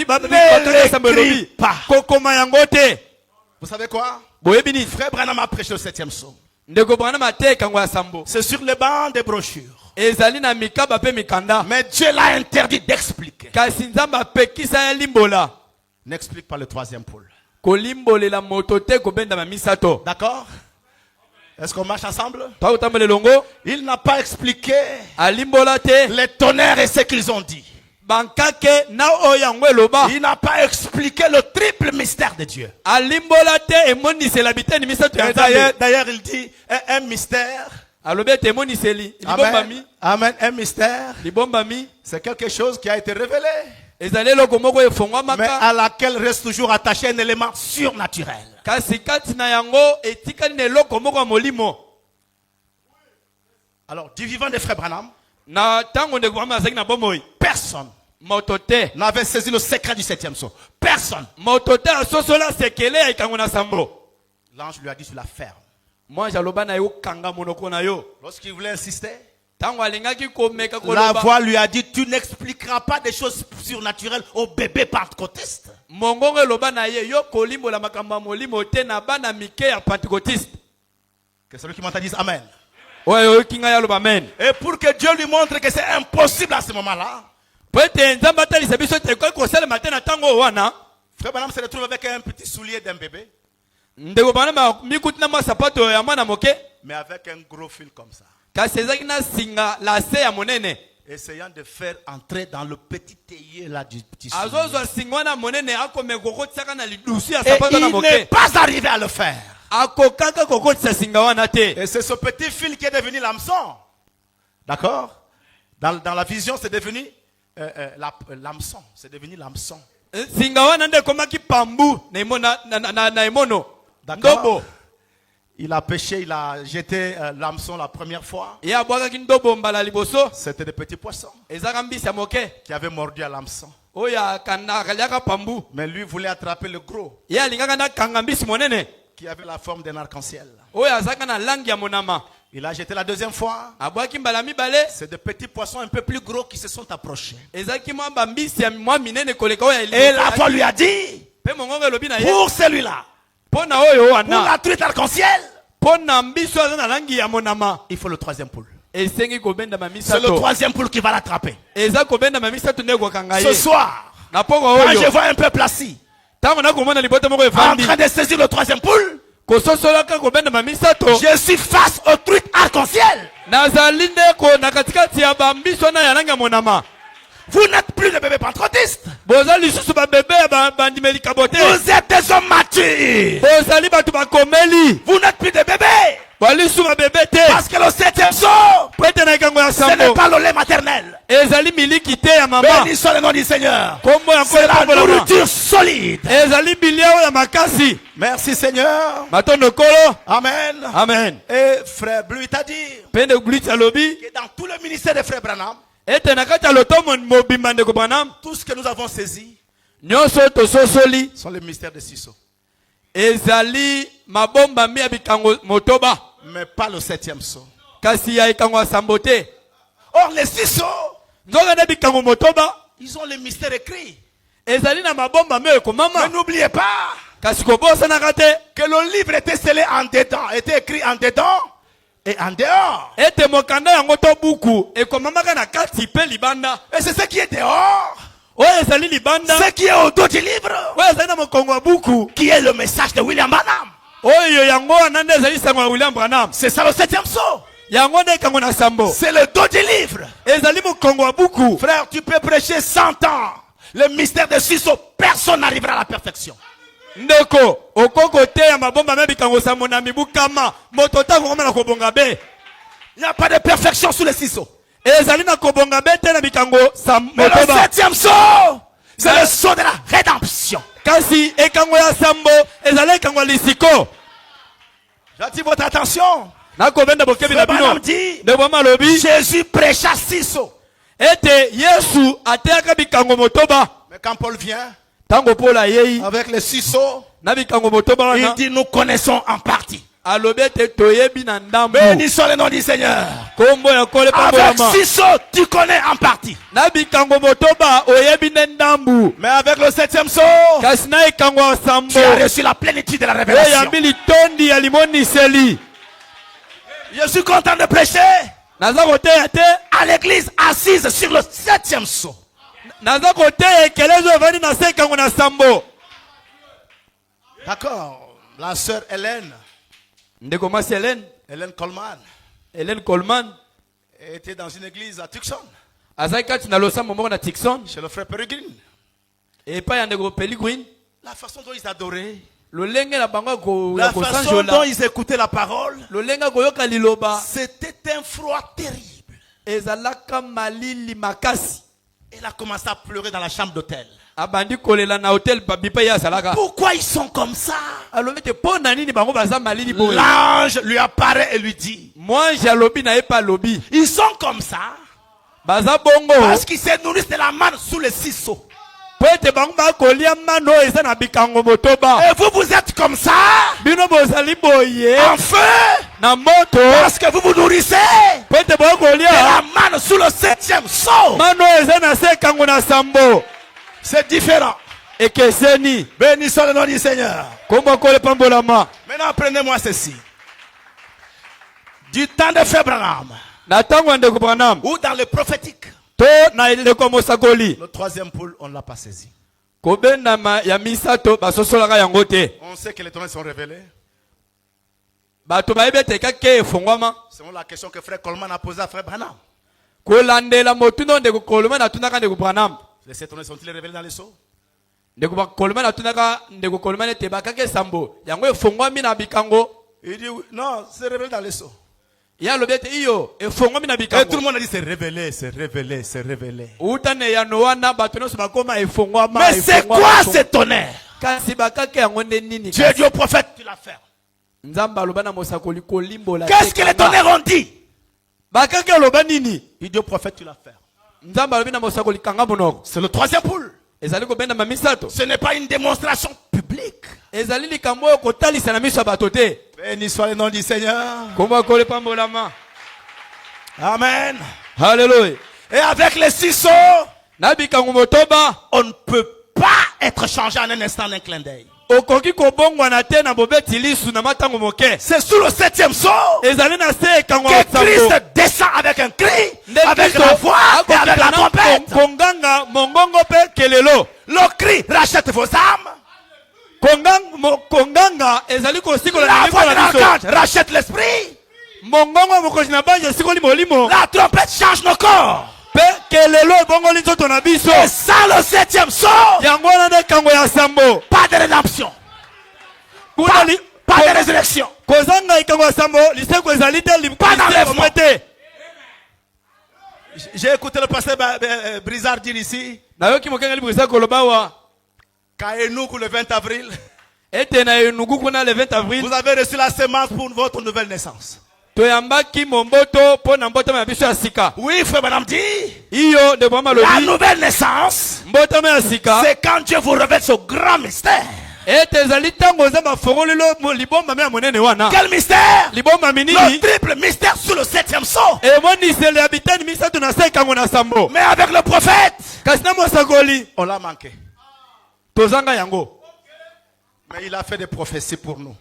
bakaka l'écris pas. kokoma yango te. Vous savez quoi? Boyebi nini? Frère Branham a prêché le 7e sceau. Ndeko Branham ate ekango ya sambo. C'est sur les bancs des brochures. Ezali na mikaba pe mikanda. Mais Dieu l'a interdit d'expliquer. Kasi Nzambe apekisa ya limbola. N'explique pas le 3e pôle. Kolimbolela moto te kobenda ma misato. D'accord? Est-ce qu'on marche ensemble? Twautambele longo. Il n'a pas expliqué Alimbola te. les tonnerres et ce qu'ils ont dit. Bankake na oyango eloba. Il n'a pas expliqué le triple mystère de Dieu. Alimbola te emonisela biteni misato ya Nzambe. D'ailleurs, il dit un mystère. Alobi ete emoniseli. Libombami. Amen. Un mystère, Libombami. c'est quelque chose qui a été révélé, Ezali eloko moko mais efongwamaka. à laquelle reste toujours attaché un élément surnaturel. Kasi kati na yango etikali na eloko moko ya molimo. Alors, du vivant des frères Branham, Na tango ndeko Branham azalaki na bomoi. personne Moto te. n'avait saisi le secret du 7e sceau. Personne. Moto te asosola sekele ya ekango na sambo. L'ange lui a dit sur la ferme. Moi jaloba na yo kanga monoko na yo. Lorsqu'il voulait insister, Tango alingaki komeka la koloba. voix lui a dit, tu n'expliqueras pas des choses surnaturelles au bébé pentecôtiste. Mongongo eloba na ye yo kolimbola makambo ya molimo te na bana mike ya pentecôtiste. Que celui qui m'entend dise Amen. Oyo oyo kinga ya loba amen. Et pour que Dieu lui montre que c'est impossible à ce moment-là, Pwete nzamba atalisa biso te ko kosala matin na tango wana. Frère Branham se retrouve avec un petit soulier d'un bébé. ndeko bana mikutina mwa sapato ya mwana moke mais avec un gros fil comme ça. kasi ezaki na singa lase ya monene Essayant de faire entrer dans le petit théier là du tissu. azozwa singa wana monene akome kokotisaka na lidusu ya Et sapato na il moke n'est pas arrivé à le faire. akokaka kokotisa singa wana te Et c'est ce petit fil qui est devenu l'hameçon. D'accord? Dans la vision, c'est devenu l'hameçon. C'est devenu l'hameçon. singa wana nde ekomaki pambu na emono D'accord? ndobo Il a pêché, il a jeté l'hameçon la première fois. ye abwakaki ndobo mbala liboso C'était des petits poissons ezaka mbisi ya moke qui avaient mordu à l'hameçon. oyo akaliaka pambu Mais lui voulait attraper le gros ye alingaka nakanga mbisi monene qui avait la forme d'un arc-en-ciel. oyo azalaka na langi ya monama Il a jeté la deuxième fois. abwaki mbala mibale C'est des petits poissons un peu plus gros qui se sont approchés. ezalaki mwa bambisi ya mwa minene koleka oyo Et la foi lui a dit, mpe mongongo elobi na ye pour celui-là, mpo na oyo pour wana la truite arc-en-ciel, mpo na mbisi oyo aza na langi ya monama il faut le troisième poule. esengi kobendama C'est le misato troisième poule qui va l'attraper. eza kobendama misato nde ekokanga Ce ye soir, na poko quand je oyo vois un peuple assis, ntango nakomona libota moko en efandi train de saisir le troisième poule, kososolaka kobendama misato je suis face aux truites arc-en-ciel. nazali nde na katikati ya bambisi wana ya langi ya monama Vous n'êtes plus des bébés pentecôtistes. boza lisusu babebe ya bandimeli kabote Vous êtes des hommes matures. bozali bato bakomeli Vous n'êtes plus des bébés. balisu babebe te Parce que le septième saut, po ete na ekango ya ce n'est sambo pas le lait maternel. ezali miliki te ya mama Bénissons le nom du Seigneur. kombo ya C'est la kolapambolama nourriture solide. ezali bilia oyo ya makasi Merci Seigneur. matondo kolo Amen. amen Et frère Blue t'a dit mpe nde gliti alobi que dans tout le ministère de frère Branham, ete na kati ya lotomo mobimba ndeko branam tout ce que nous avons saisi nyonso oyo tososoli sont les mystères de Sisso. ezali mabombami ya bikango motoba Mais pas le septième saut. kasi ya ekango ya sambo te Or, les six sauts, nzoka nde bikango motoba ils ont les mystères écrits. ezali na mabombami oyo Mais ekomama n'oubliez pas kasi kobosanaka te que le livre était scellé en dedans, était écrit en dedans et en dehors. ete mokanda yango to buku ekomamaka na kati mpe libanda Et c'est ce qui est dehors, oyo ezali libanda ce qui est au dos du livre, oyo ezali na mokongo ya buku qui est le message de William Branham. oyo yango wana nde ezali sango ya william branham C'est ça le septième saut. yango nde ekango na sambo C'est le dos du livre. ezali mokongo ya buku Frère, tu peux prêcher 100 ans. Le mystère de Sisso, personne n'arrivera à la perfection. ndeko okoko te ya mabomba me bikango sambo na mibu kama moto ta kokoma na kobonga be Il n'y a pas de perfection sous le Sisso. ezali na kobonga be te na bikango Mais le motoba septième saut, c'est le saut de la rédemption. kasi ekango ya sambo ezali ekango ya lisiko J'attire votre attention. nakobenda bokebi na Frère bino Branham dit, nde bwama alobi Jésus prêcha Sisso. ete yesu ateyaka bikango motoba Mais quand Paul vient ntango polo ayei avec les Sisso, na bikango motoba il wana dit nous connaissons en partie. alobi ete toyebi na ndambo Bénissons le nom du Seigneur. kombo ya kole Avec pambolama Sisso, tu connais en partie. na bikango motoba oyebi nde ndambu Mais avec le septième saut, kasi na ekango ya sambo tu as reçu la plénitude de la oyo révélation. yambi litondi ya limoniseli Je suis content de prêcher naza koteya te à l'église assise sur le septième saut. naza koteya ekelezo evandi na se ekango na sambo D'accord. La sœur Hélène ndeko mwasi Hélène Coleman, Hélène Coleman était dans une église à Tucson, azalaki kati na losambo moko na Tucson chez le frère Peregrine. epai ya ndeko Pellegrin La façon dont ils adoraient, lolenge na bango la ya façon dont kosanjola ils écoutaient la parole, lolenge koyoka liloba c'était un froid terrible. ezalaka malili makasi Elle a commencé à pleurer dans la chambre d'hôtel. abandi kolela na hotel bipa ye asalaka Pourquoi ils sont comme ça? alobi te mpo na nini bango baza malili boye L'ange lui apparaît et lui dit, mwange alobi na ye mpe alobi ils sont comme ça baza bongo parce qu'ils se nourrissent de la manne sous les ciseaux. po ete bango bakolia mano oyo eza na bikango motoba Et vous êtes comme ça bino bozali boye en feu na moto parce que vous vous nourrissez po ete de la bokolia manne sous le septième saut. mano oyo eza na se ekango na sambo C'est différent. ekeseni Bénissons le nom du Seigneur. kombo kole pambolama Maintenant, apprenez-moi ceci. Du temps de Frère Branham, na ntango ya ndeko branam ou dans le prophétique, to na eleko ya mosakoli le troisième poule, on ne l'a pas saisi. kobendama ya misato basosolaka yango te On On sait que les tonnerres sont révélés. bato bayebete kake efongwama Selon la question que frère Coleman a posée à frère Branham. kolandela motuno ndeko Coleman atunaka ndeko Branham Les tonnerres sont-ils révélés dans les seaux? ndeko Coleman atunaka ndeko Coleman ete bakake sambo yango efongwami na bikango. Il dit oui. Non, c'est révélé dans les seaux. Ya lobete iyo efongwami na Et tout bikango le monde a dit c'est révélé, c'est révélé, c'est révélé. utane ya noana bato nyonso bakoma efongwama. Mais c'est quoi ces tonnerres? kasi bakake yango nde nini Dieu dit au prophète, tu l'as fait. nzambe aloba na mosakoli kolimbola Qu'est-ce que les tonnerres ont dit? bakake aloba nini Il dit au prophète, tu l'as fait. nzambe alobi na mosakoli kanga monoko C'est le troisième poule. ezali kobenda misato. Ce n'est pas une démonstration publique. ezali likambo oyo kotalisa na miso ya bato te. Béni soit le nom du Seigneur. kombo akole pambolama. Amen. Alléluia. Et avec les 6 sceaux, na bikango motoba on ne peut pas être changé en un instant d'un clin d'œil. okoki kobongwana te na bobeti lisu na matango moke. C'est sous le 7e sceau ezali na se ekango que ya sambo. Christ descend avec un cri, Nde avec Kristo la voix et avec la akokita na trompette. konganga mongongo pe kelelo. Le cri rachète vos âmes. konganga ezali kosikola La na voix de liko na biso. l'archange rachète l'esprit. mongongo mokonzi na banjo esikoli molimo. La trompette change nos corps. pe kelelo ebongoli nzoto na biso. Et sans le 7e sceau, yango wana nde ekango ya sambo. pas de rédemption, kuna pas de résurrection. kozanga ekango ya sambo liseko ezali te Pas d'enlèvement. likombe te. J'ai écouté le pasteur Brizard dire ici nayoki mokengeli brisa koloba wa qu'à Enouk le 20 avril, ete na enugu kuna le 20 avril vous avez reçu la semence pour votre nouvelle naissance. toyambaki momboto mpo na mbotama ya biso ya sika. Oui, frère madame dit, iyo nde bwama la lobi nouvelle naissance, mbotama ya sika c'est quand Dieu vous révèle ce grand mystère. ete ezali ntango nzambe afongoli libomba me ya monene wana. Quel mystère? libomba Le minini triple mystère sous le 7e sceau. emoniseli ya bitani misato na se ekango na sambo. Mais avec le prophète, kasi na mosakoli on l'a manqué. tozanga yango. Mais il a fait des prophéties pour nous.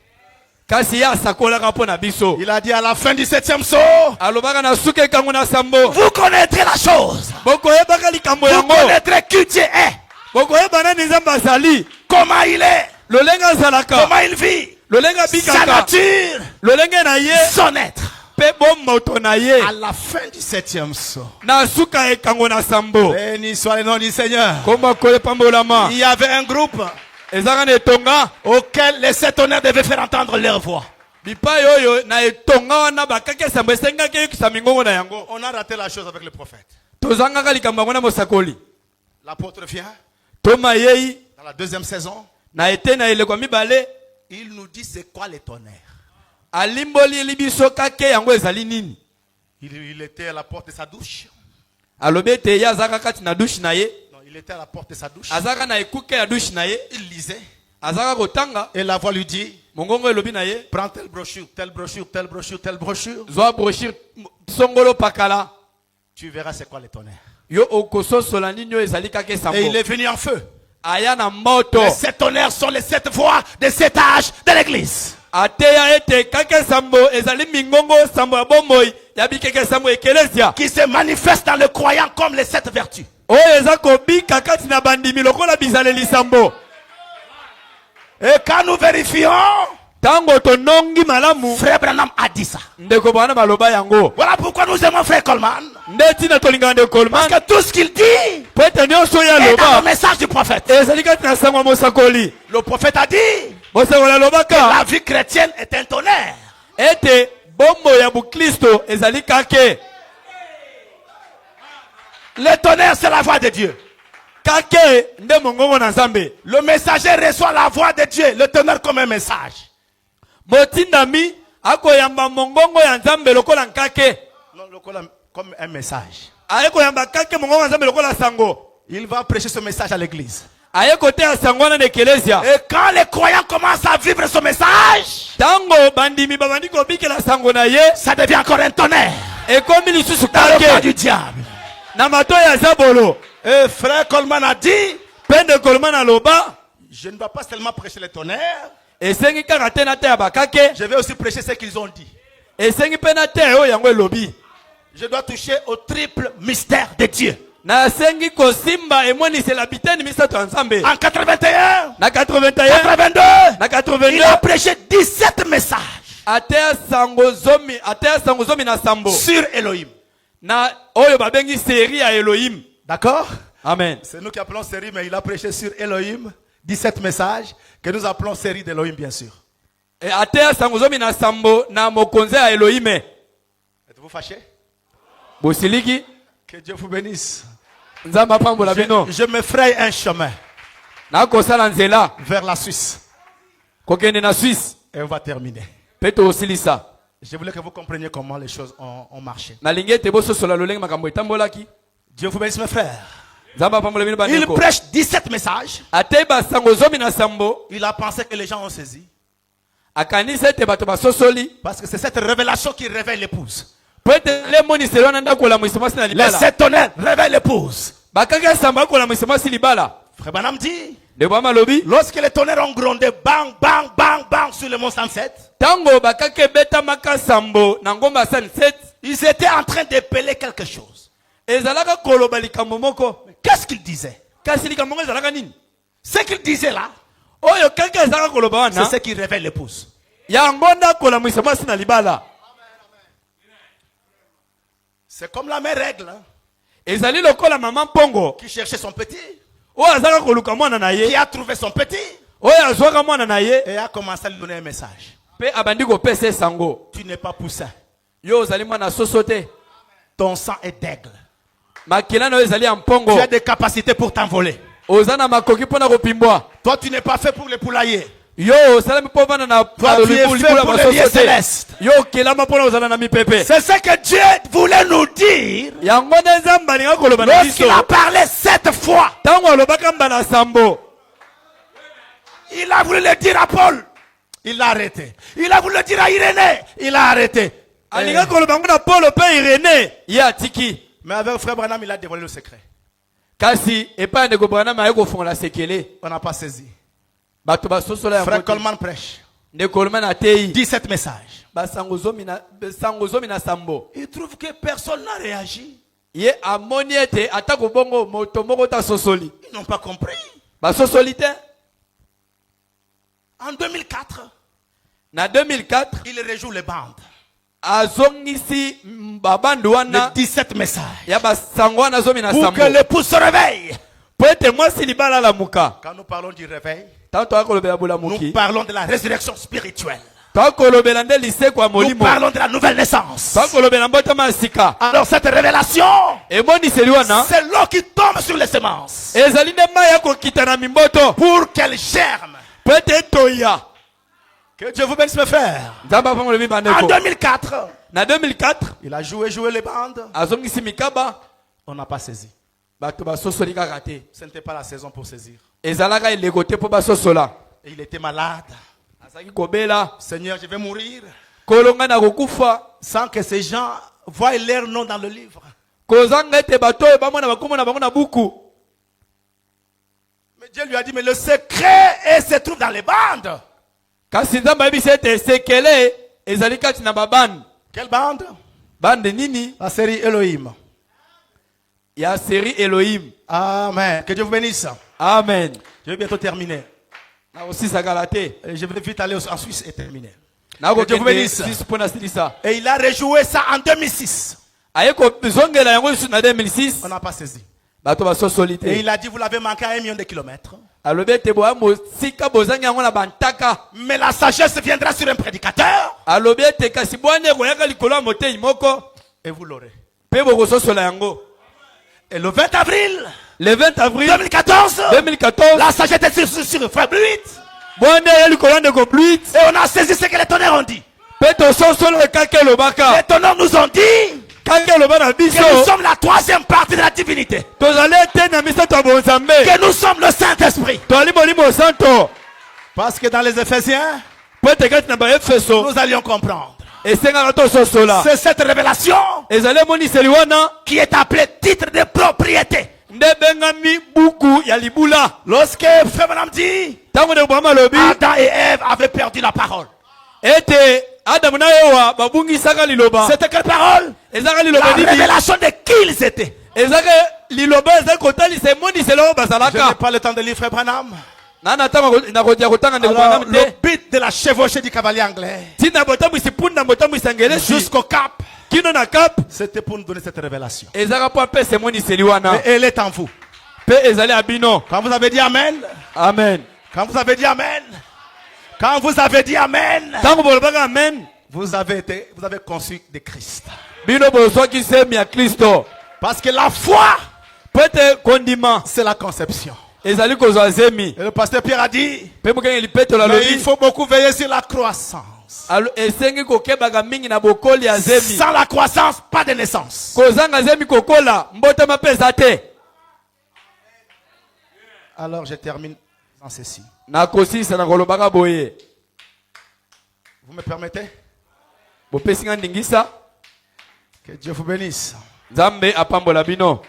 kasi ye asakolaka mpo na biso. Il a dit à la fin du 7e sceau, alobaka na suki ekango na sambo. vous connaîtrez la chose. bokoyebaka likambo Vous yango. connaîtrez qui Dieu est, bokoyeba nani nzambe azali. comment il est, lolenge azalaka. comment il vit, lolenge sa abikaka. nature, lolenge na ye son être. mpe bomoto na ye. À la fin du 7e sceau, na suka ekango na sambo. béni soit le nom du Seigneur. kombo akole pambolama. Il y avait un groupe ezaka na etonga. auquel les 7 tonnerres devaient faire entendre leur voix. bipai oyo na etonga wana bakaki sambo esengaki eyokisa mingongo na yango. On a raté la chose avec le prophète. tozangaka likambo yango na mosakoli. L'apôtre vient toma yei dans la 2e saison. na ete na eleko mibale. Il nous dit c'est quoi les tonnerres. alimboli biso kake yango ezali nini. Il était à la porte de sa douche. alobi ete ye azaka kati na dushe na ye. Non, il était à la porte de sa douche. azaka na ekuke ya dushe na ye. Il lisait. azaka kotanga. Et la voix lui dit, mongongo elobi na ye. prends telle brochure, telle brochure, telle brochure, telle brochure. zwa brochure songolo pakala. Tu verras c'est quoi les tonnerres. yo okososola nini oyo ezali kake sambo. Et il est venu en feu. aya na moto. Les 7 tonnerres sont les 7 voix des 7 âges de l'église. ateya ete kake sambo ezali mingongo sambo ya bomoi ya bikeke sambo ekelesia. Qui se manifestent dans le croyant comme les 7 vertus. oyo eza kobika kati na bandimi lokola bizaleli sambo. Et quand nous vérifions, tango tonongi malamu. frère Branham a dit ça. ndeko bwana baloba yango. Voilà pourquoi nous aimons frère Coleman. ndeti na tolingana de Coleman. Parce que tout ce qu'il dit po ete nyonso oyo est dans le aloba message du prophète. ezali kati na sango ya mosakoli. Le prophète a dit, mosakoli alobaka la vie chrétienne est un tonnerre. ete bombo ya bukristo ezali kake. Le tonnerre, c'est la voix de Dieu. kake nde mongongo na nzambe. Le messager reçoit la voix de Dieu, le tonnerre comme un message. motindami akoyamba mongongo ya nzambe lokola nkake. Non, comme un message. aye koyamba kake mongongo ya nzambe lokola sango. Il va prêcher ce message à l'église. aye koteya sango wana na ekelesia. Et quand les croyants commencent à vivre ce message, tango bandimi babandi kobikela sango na ye. ça devient encore un tonnerre ekomi lisusu dans le camp kake du diable. na mato ya zabolo. Et frère Coleman a dit, pende Coleman aloba je ne vais pas seulement prêcher les tonnerres, esengi kaka te na te ya bakake. je vais aussi prêcher ce qu'ils ont dit. esengi mpe na te oyo yango elobi. Je dois toucher au triple mystère de Dieu. Na sengi kosimba emonisi la biteni misato ensemble. En 81, Na 81, 82, na 82, il a prêché 17 messages atea sangozomi na sambo. sur Elohim. Na oyo babengi série ya Elohim. D'accord? Amen. C'est nous qui appelons série, mais il a prêché sur Elohim 17 messages que nous appelons série d'Elohim, bien sûr. E atea sangozomi na sambo na mokonze ya Elohim. Êtes-vous fâché? Bosiliki, Que Dieu vous bénisse. nzamba pambola bino. Je me fraye un chemin Na kosala nzela vers la Suisse. kokende na Suisse. Et on va terminer. Peto osilisa. Je voulais que vous compreniez comment les choses ont marché. Na linge te boso sola lolenge makambo etambolaki. Dieu vous bénisse, mes frères. Nzamba pambola bino Il bandeko. prêche 17 messages. Ateba sangozomi na sambo. Il a pensé que les gens ont saisi. Akanisa ete bato basosoli. Parce que c'est cette révélation qui réveille l'épouse. Pwete le moni selona ndakola mwisemasi na Les libala. 7 tonnerres réveillent l'épouse. Bakaka samba kola mwisemasi libala. Frère Branham dit, De bama lobi. lorsque les tonnerres ont grondé, bang, bang, bang, bang, sur le mont Sanset, Tango bakake beta maka sambo na ngomba sunset. ils étaient en train d'épeler quelque chose. Ezalaka koloba likambo moko. Mais qu'est-ce qu'ils disaient? Kasi likambo ezalaka nini? Ce qu'ils disaient là, Oyo kaka ezalaka koloba c'est wana. ce qui réveille l'épouse. Yango ndakola mwisemasi na libala. C'est comme la mère règle hein, Ezali lokola maman pongo. qui cherchait son petit, Oyo azaka koluka mwana na qui ye. a trouvé son petit Oyo azwaka mwana na ye. et a commencé à lui donner un message. Pe abandi kopesa sango. Tu n'es pas poussin. Yo ozali mwana sosote. Ton sang est d'aigle. Makila na yo ezali ya mpongo. Tu as des capacités pour t'envoler. Ozana makoki pona kopimbwa. Toi, tu n'es pas fait pour les poulaillers. Yo salami po vana na Toi, tu es fait pour les lieux célestes. Yo kelama pona ozana na mipepe. C'est ce que Dieu voulait nous dire Yango nzamba linga koloba na biso. lorsqu'il a parlé 7 fois. Tango alobaka mbala sambo. Il a voulu le dire à Paul. Il l'a arrêté. Il a voulu le dire à Irénée. Il a arrêté. Alinga koloba ngona Paul pe Irénée. Ya tiki. Mais avec frère Branham, il a dévoilé le secret. Kasi epa ndeko Branham ayeko fongola sekele. On n'a pas saisi. Bato basosola yango. Frère Coleman prêche. Ndeko Coleman atei. 17 messages. Basangozomi na sambo. Il trouve que personne n'a réagi. Ye amoni ete atako bongo moto moko ta sosoli. Ils n'ont pas compris. Basosoli te. En 2004, Na 2004, il rejoue les bandes. azongisi babandu wana Les 17 messages. ya basango wana zomi na Pour sambo. que l'épouse se réveille. Po ete mwasi libala lamuka. Quand nous parlons du réveil, Tanto akolobela nous bulamuki. parlons de la résurrection spirituelle. Takolobela nde liseko ya Nous molimo. parlons de la nouvelle naissance. Takolobela mbotama ya sika. Alors cette révélation, Emoniseli wana c'est l'eau qui tombe sur les semences ezali nde mai ya kokita na mimboto. pour qu'elles germent. Po ete etoya. Que Dieu vous bénisse mes frères. Nzambe apambola En bandeko. 2004, Na 2004, il a joué les bandes. azongisi mikaba. On n'a pas saisi. Bato basosoli kaka te. Ce n'était pas la saison pour saisir. Ezalaka eleko te po basosola. Et il était malade. Azaki kobela. Seigneur, je vais mourir Kolonga na kokufa. sans que ces gens voient leur nom dans le livre. Kozanga ete bato oyo bamona bakombo na bango na buku. Mais Dieu lui a dit, mais le secret se trouve dans les bandes. Kasi nzambe ayebisi ete sekele ezali kati na babande. Quelle bande? Bande nini? La série Elohim. Ya série Elohim. Amen. Que Dieu vous bénisse. Amen. Je vais bientôt terminer. Na osisaka te. Et je vais vite aller en Suisse et terminer. Na Que Dieu vous bénisse. pona silisa. Et il a rejoué ça en 2006. Ayeko zongela yango lisusu na 2006. On n'a pas saisi. Bato basosoli Et te. il a dit, vous l'avez manqué à 1 million de kilomètres. Alobi ete boya mosika bozangi yango na bantaka. Mais la sagesse viendra sur un prédicateur. Alobi ete kasi bwana ekoyaka likolo ya motei moko. Et vous l'aurez. Pe bokososola yango. Et le 20 avril Le 20 avril 2014, 2014, la sagesse était sur Frère Bluit. bwana ya likolo ndeko Bluit. Et on a saisi ce que les tonnerres ont dit. Pe tososolo kaka elobaka. Les tonnerres nous ont dit Kaka eloba na que nous biso. sommes la 3e partie de la divinité. Tozali ete na misato ya bonzambe. Que nous sommes le Saint-Esprit. Tozali molimo santo. Parce que dans les Éphésiens, Po ete kati na baefeso. nous allions comprendre. Esengaka tososola. C'est cette révélation Ezali emoniseli wana. qui est appelée titre de propriété. Nde bengami buku ya libula. Lorsque Frère Branham dit, Tango ndeko Branham alobi. Adam et Ève avaient perdu la parole. Ete Adamu na Ewa babungisaka liloba. C'était quelle parole? Ezaka La liloba nini? révélation de qui ils étaient. ezaka liloba ezaka kotali se moni se lo Je n'ai basalaka pas le temps de lire Frère Branham. nana tango na kotia kotanga ndeko Alors, Branham le te but de la chevauchée du cavalier anglais tina botambwisi punda botambwisi angelesi jusqu'au cap, kino na cap c'était pour nous donner cette révélation. ezaka po ape se moni seli wana Et elle est en vous. pe ezali abino. Quand vous avez dit Amen, Amen. quand vous avez dit Amen, quand vous avez dit Amen, Tango bolobaka amen. vous avez conçu de Christ. Bino bozwaki semi ya Kristo. Parce que la foi, Pete kondima c'est la conception. ezali kozwa zemi. Et le pasteur Pierre a dit, Pe mokengeli Petro mais il alobi faut beaucoup veiller sur la croissance. esengi kokebaka mingi na bokoli ya zemi. Sans la croissance, pas de naissance. Kozanga zemi kokola mbotama pe eza te. Alors je termine dans ceci. Na kosisa na kolobaka boye. Vous me permettez? Bopesi nga ndingisa. Que Dieu vous bénisse. Nzambe apambola bino.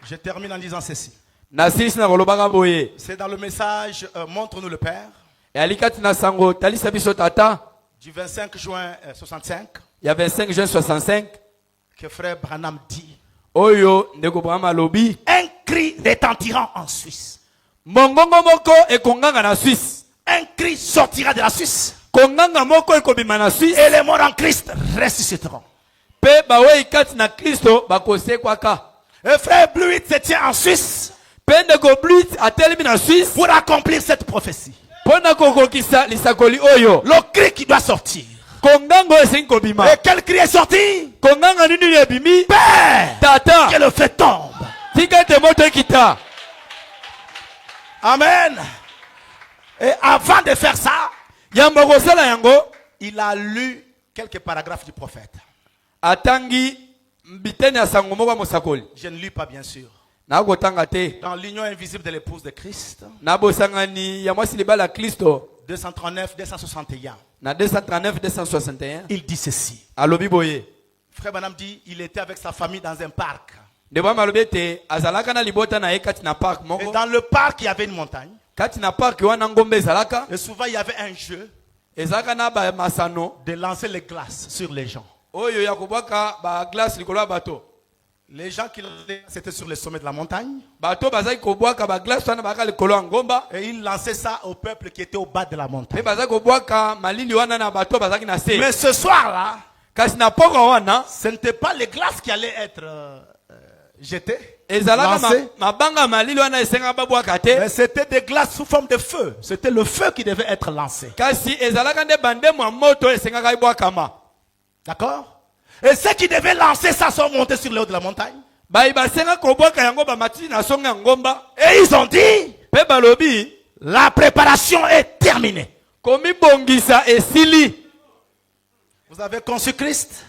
Je termine en disant ceci. Na sisi na kolobaka boye. C'est dans le message Montre-nous le Père Alikati na sango talisa biso tata du 25 juin 65 ya 25 juin 65 que frère Branham dit. oyo ndeko Branham alobi Un cri retentira en Suisse. mongongo moko ekonganga na Suisse. Un cri sortira de la Suisse. Konganga moko ekobima na Suisse. Et les morts en Christ ressusciteront. Pe bawe kati na Kristo bakosekwaka. Et frère Bluit se tient en Suisse Pe ndeko Bluit atelemi na Suisse pour accomplir cette prophétie. pona kokokisa lisakoli oyo. Le cri qui doit sortir. Kongango esengi kobima. Et quel cri est sorti? Konganga nini ebimi? Père, Tata que le feu tombe. tika te moto ekita. Amen. Et avant de faire ça, Yamba kosala yango il a lu quelques paragraphes du prophète. atangi mbiteni ya sango moko ya mosakoli. Je ne lis pas bien sûr. Na kotanga te. Dans l'union invisible de l'épouse de Christ, Na bosangani ya mwasi libala ya Kristo 239, 261, na 239 261 il dit ceci. alobi boye. Frère Branham dit, il était avec sa famille dans un parc. Ndebo alobi ete azalaka na libota na ye kati na park Et moko. dans le parc, il y avait une montagne. Kati na park wana ngombe ezalaka. Et souvent, il y avait un jeu Ezalaka na ba masano de lancer les glaces sur les gens. oyo ya kobwaka ba glace likolo ya bato. Les gens qui lançaient, c'était sur le sommet de la montagne. Bato bazaki kobwaka ba glace wana baka likolo ya ngomba. Et ils lançaient ça au peuple qui était au bas de la Pe montagne. bazaki kobwaka malili wana na bato bazaki na se. Mais ce soir-là, Kasi na poko wana ce n'était pas les glaces qui allaient être jetées, ezalaka lancées, mabanga malili wana esenga babwaka te. mais c'était des glaces sous forme de feu. C'était le feu qui devait être lancé. Kasi ezalaka nde bandemo ya moto esengaka ibwakama. D'accord? Et ceux qui devaient lancer ça sont montés sur le haut de la montagne. Bai basenga kobwaka yango bamatisi na songa ya ngomba. Et ils ont dit, Pe balobi la préparation est terminée. komibongisa esili. Vous avez conçu Christ.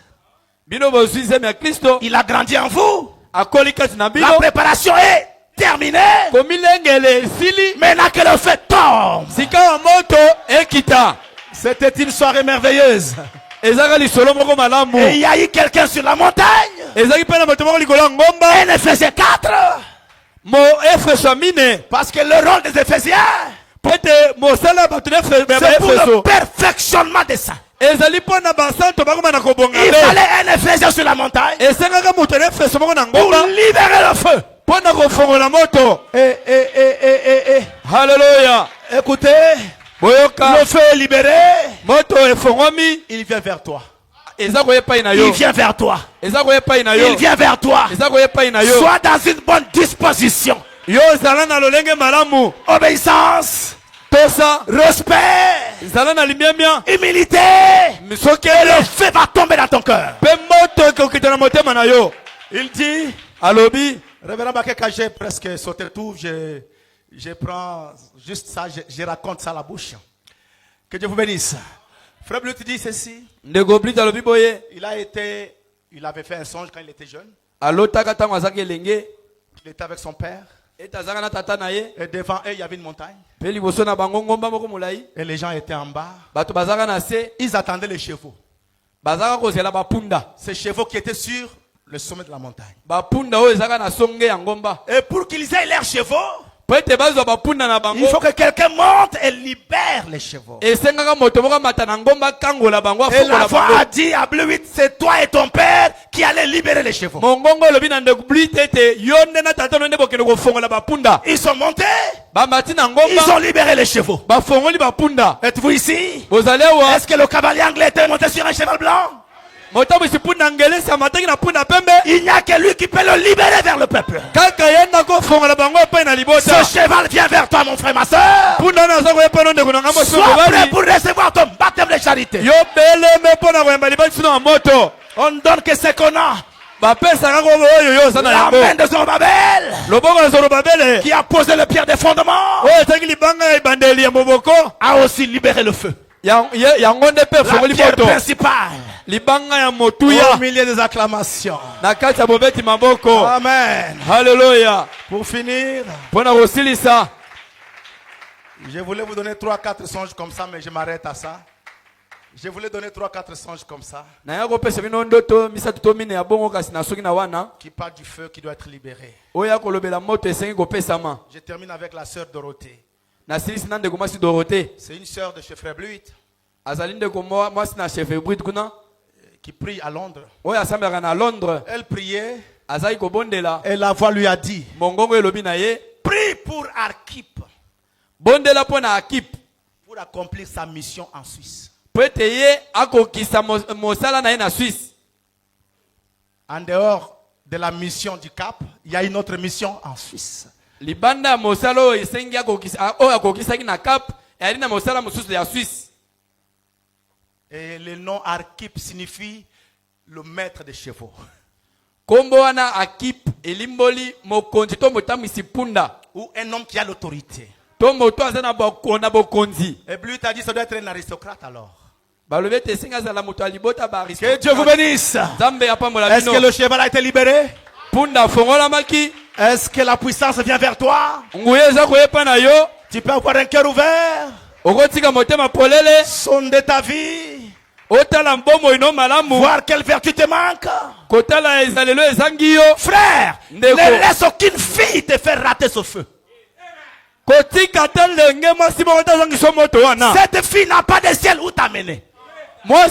Bino bozwi zemi ya Kristo Il a grandi en vous. akoli kati na bino. La préparation est terminée. Komilengele esili. Maintenant que le feu tombe. Sika ya moto ekita. C'était une soirée merveilleuse. Ezaka lisolo moko malamu. Et il y a eu quelqu'un sur la montagne. Ezaki pe na moto moko likolo ya ngomba. Un Éphésiens 4. Mo Efeso mine. Parce que le rôle des Éphésiens, Pete mosala bato na c'est pour le Efeso. perfectionnement des saints. Ezali po na basanto bakoma na kobonga Il be. fallait un Éphésien sur la montagne Esengaka moto na Efeso moko na pour ngomba. libérer le feu. Po na kofongola moto. Hallelujah. Écoutez, Boyoka. le feu est libéré. Moto efongomi. Il vient vers toi. Eza koyepai na yo. Il vient vers toi. Eza koyepai na yo. Il vient vers toi. Eza koyepai na yo. Sois dans une bonne disposition. Yo zala na lolenge malamu. Obéissance, Tosa. respect, Zala na limyamya. humilité. Et Misokele. le feu va tomber dans ton cœur. Pe moto ekokita na motema na yo. Il dit, Alobi. Révérend Baké, quand j'ai presque sauté tout, je prends juste ça, je raconte ça à la bouche. Que Dieu vous bénisse. Frère Blut dit ceci. Ndeko Blit alobi boye. Il avait fait un songe quand il était jeune. Alotaka tango azaki elenge. Il était avec son père. Eta azaka na tata na ye. Et devant eux, il y avait une montagne. Pe liboso na bango ngomba moko molai. Et les gens étaient en bas. Bato bazaka na se. Ils attendaient les chevaux. Bazaka kozela bapunda. Ces chevaux qui étaient sur le sommet de la montagne. Bapunda oyo ezaka na songe ya ngomba. Et pour qu'ils aient leurs chevaux, Il faut que quelqu'un monte et libère les chevaux. Et la voix a dit à Blue 8, c'est toi et ton père qui allez libérer les chevaux. Ils sont montés. Ils ont libéré les chevaux. Êtes-vous ici? Est-ce que le cavalier anglais était monté sur un cheval blanc? Il n'y a que lui qui peut le libérer vers le peuple. Ce cheval vient vers toi, mon frère, ma soeur. Sois prêt pour recevoir ton baptême de charité. On ne donne que ce qu'on a. La main de Zorobabel qui a posé le pierre des fondements a aussi libéré le feu. La pierre principale. Au milieu des acclamations. Amen. Alléluia. Pour finir, je voulais vous donner 3-4 songes comme ça, mais je m'arrête à ça. Je voulais donner 3-4 songes comme ça qui parlent du feu qui doit être libéré. Je termine avec la sœur Dorothée. C'est une sœur de chez Frère Bluit qui prie à Londres. Elle priait et la voix lui a dit, prie pour Archip pour accomplir sa mission en Suisse. En dehors de la mission du Cap, il y a une autre mission en Suisse. Et le nom Archip signifie le maître des chevaux. Ou un homme qui a l'autorité. Et Bluit a dit ça doit être un aristocrate alors. Que Dieu vous bénisse. Est-ce que le cheval a été libéré? Est-ce que la puissance vient vers toi? Tu peux avoir un cœur ouvert. Sonder ta vie. Voir quelle vertu te manque. Frère, ne laisse aucune fille te faire rater ce feu. Cette fille n'a pas de ciel où t'amener. Jeune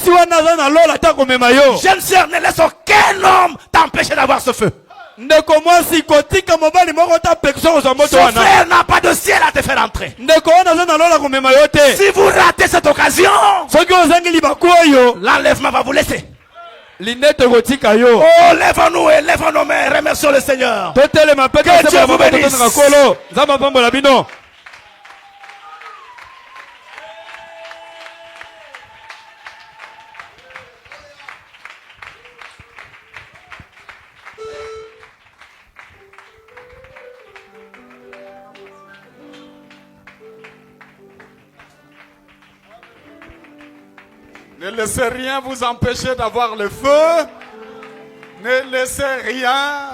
sœur, ne laisse aucun homme t'empêcher d'avoir ce feu. Son frère n'a pas de ciel à te faire entrer. Si vous ratez cette occasion, l'enlèvement va vous laisser. Oh, lève-nous et lève nos mains. Remercions le Seigneur. Que Dieu vous bénisse. Ne laissez rien vous empêcher d'avoir le feu. Ne laissez rien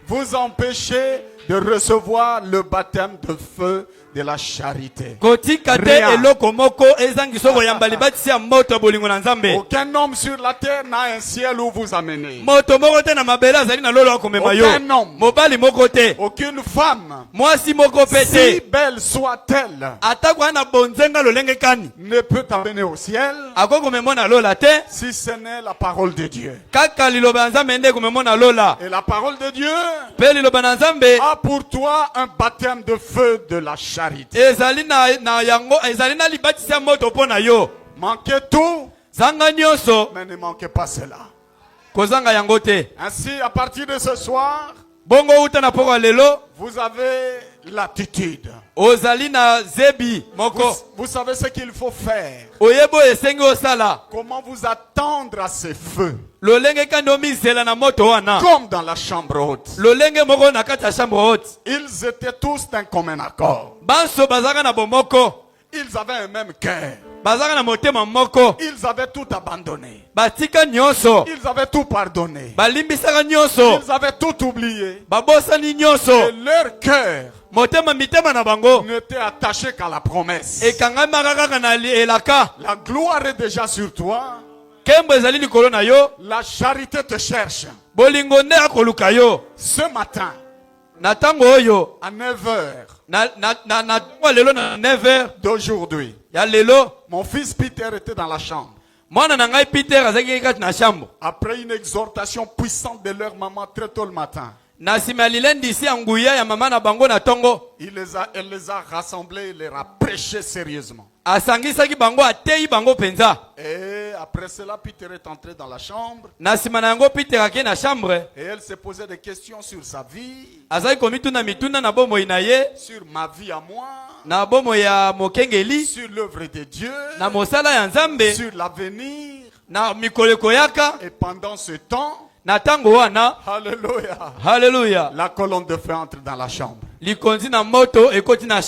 vous empêcher de recevoir le baptême de feu de la charité. Aucun homme sur la terre n'a un ciel où vous amener. Aucun homme, aucune femme, si belle soit-elle, ne peut t'amener au ciel si ce n'est la parole de Dieu. Et la parole de Dieu a pour toi un baptême de feu de la charité. Manquez tout, mais ne manquez pas cela. Ainsi, à partir de ce soir, vous avez l'attitude. Vous savez ce qu'il faut faire. Comment vous attendre à ces feux. Comme dans la chambre haute. Ils étaient tous d'un commun accord. Ils avaient un même cœur. Ils avaient tout abandonné. Ils avaient tout pardonné. Ils avaient tout oublié. Et leur cœur n'était attaché qu'à la promesse. La gloire est déjà sur toi. La charité te cherche. Ce matin, na tango oyo à 9h na tango lelo na 9h d'aujourd'hui, ya lelo mon fils Peter était dans la chambre. mwana na ngai Peter azaki kati na chambre Après une exhortation puissante de leur maman très tôt le matin, na nsima ya lilendisi ya nguya ya mama na bango na tongo elle les a rassemblés, il leur a prêché sérieusement. asangisaki bango ateyi bango penza Et après cela, Peter est entré dans la chambre na nsima na yango Peter akei na chambre et elle se posait des questions sur sa vie, azali komituna mituna na bomoi na ye sur ma vie à moi, na bomoi ya mokengeli sur l'œuvre de Dieu, na mosala ya nzambe sur l'avenir. na mikolo ekoyaka Et pendant ce temps, na tango wana alléluia, haleluya la colonne de feu entre dans la chambre. likonzi na moto ekoti na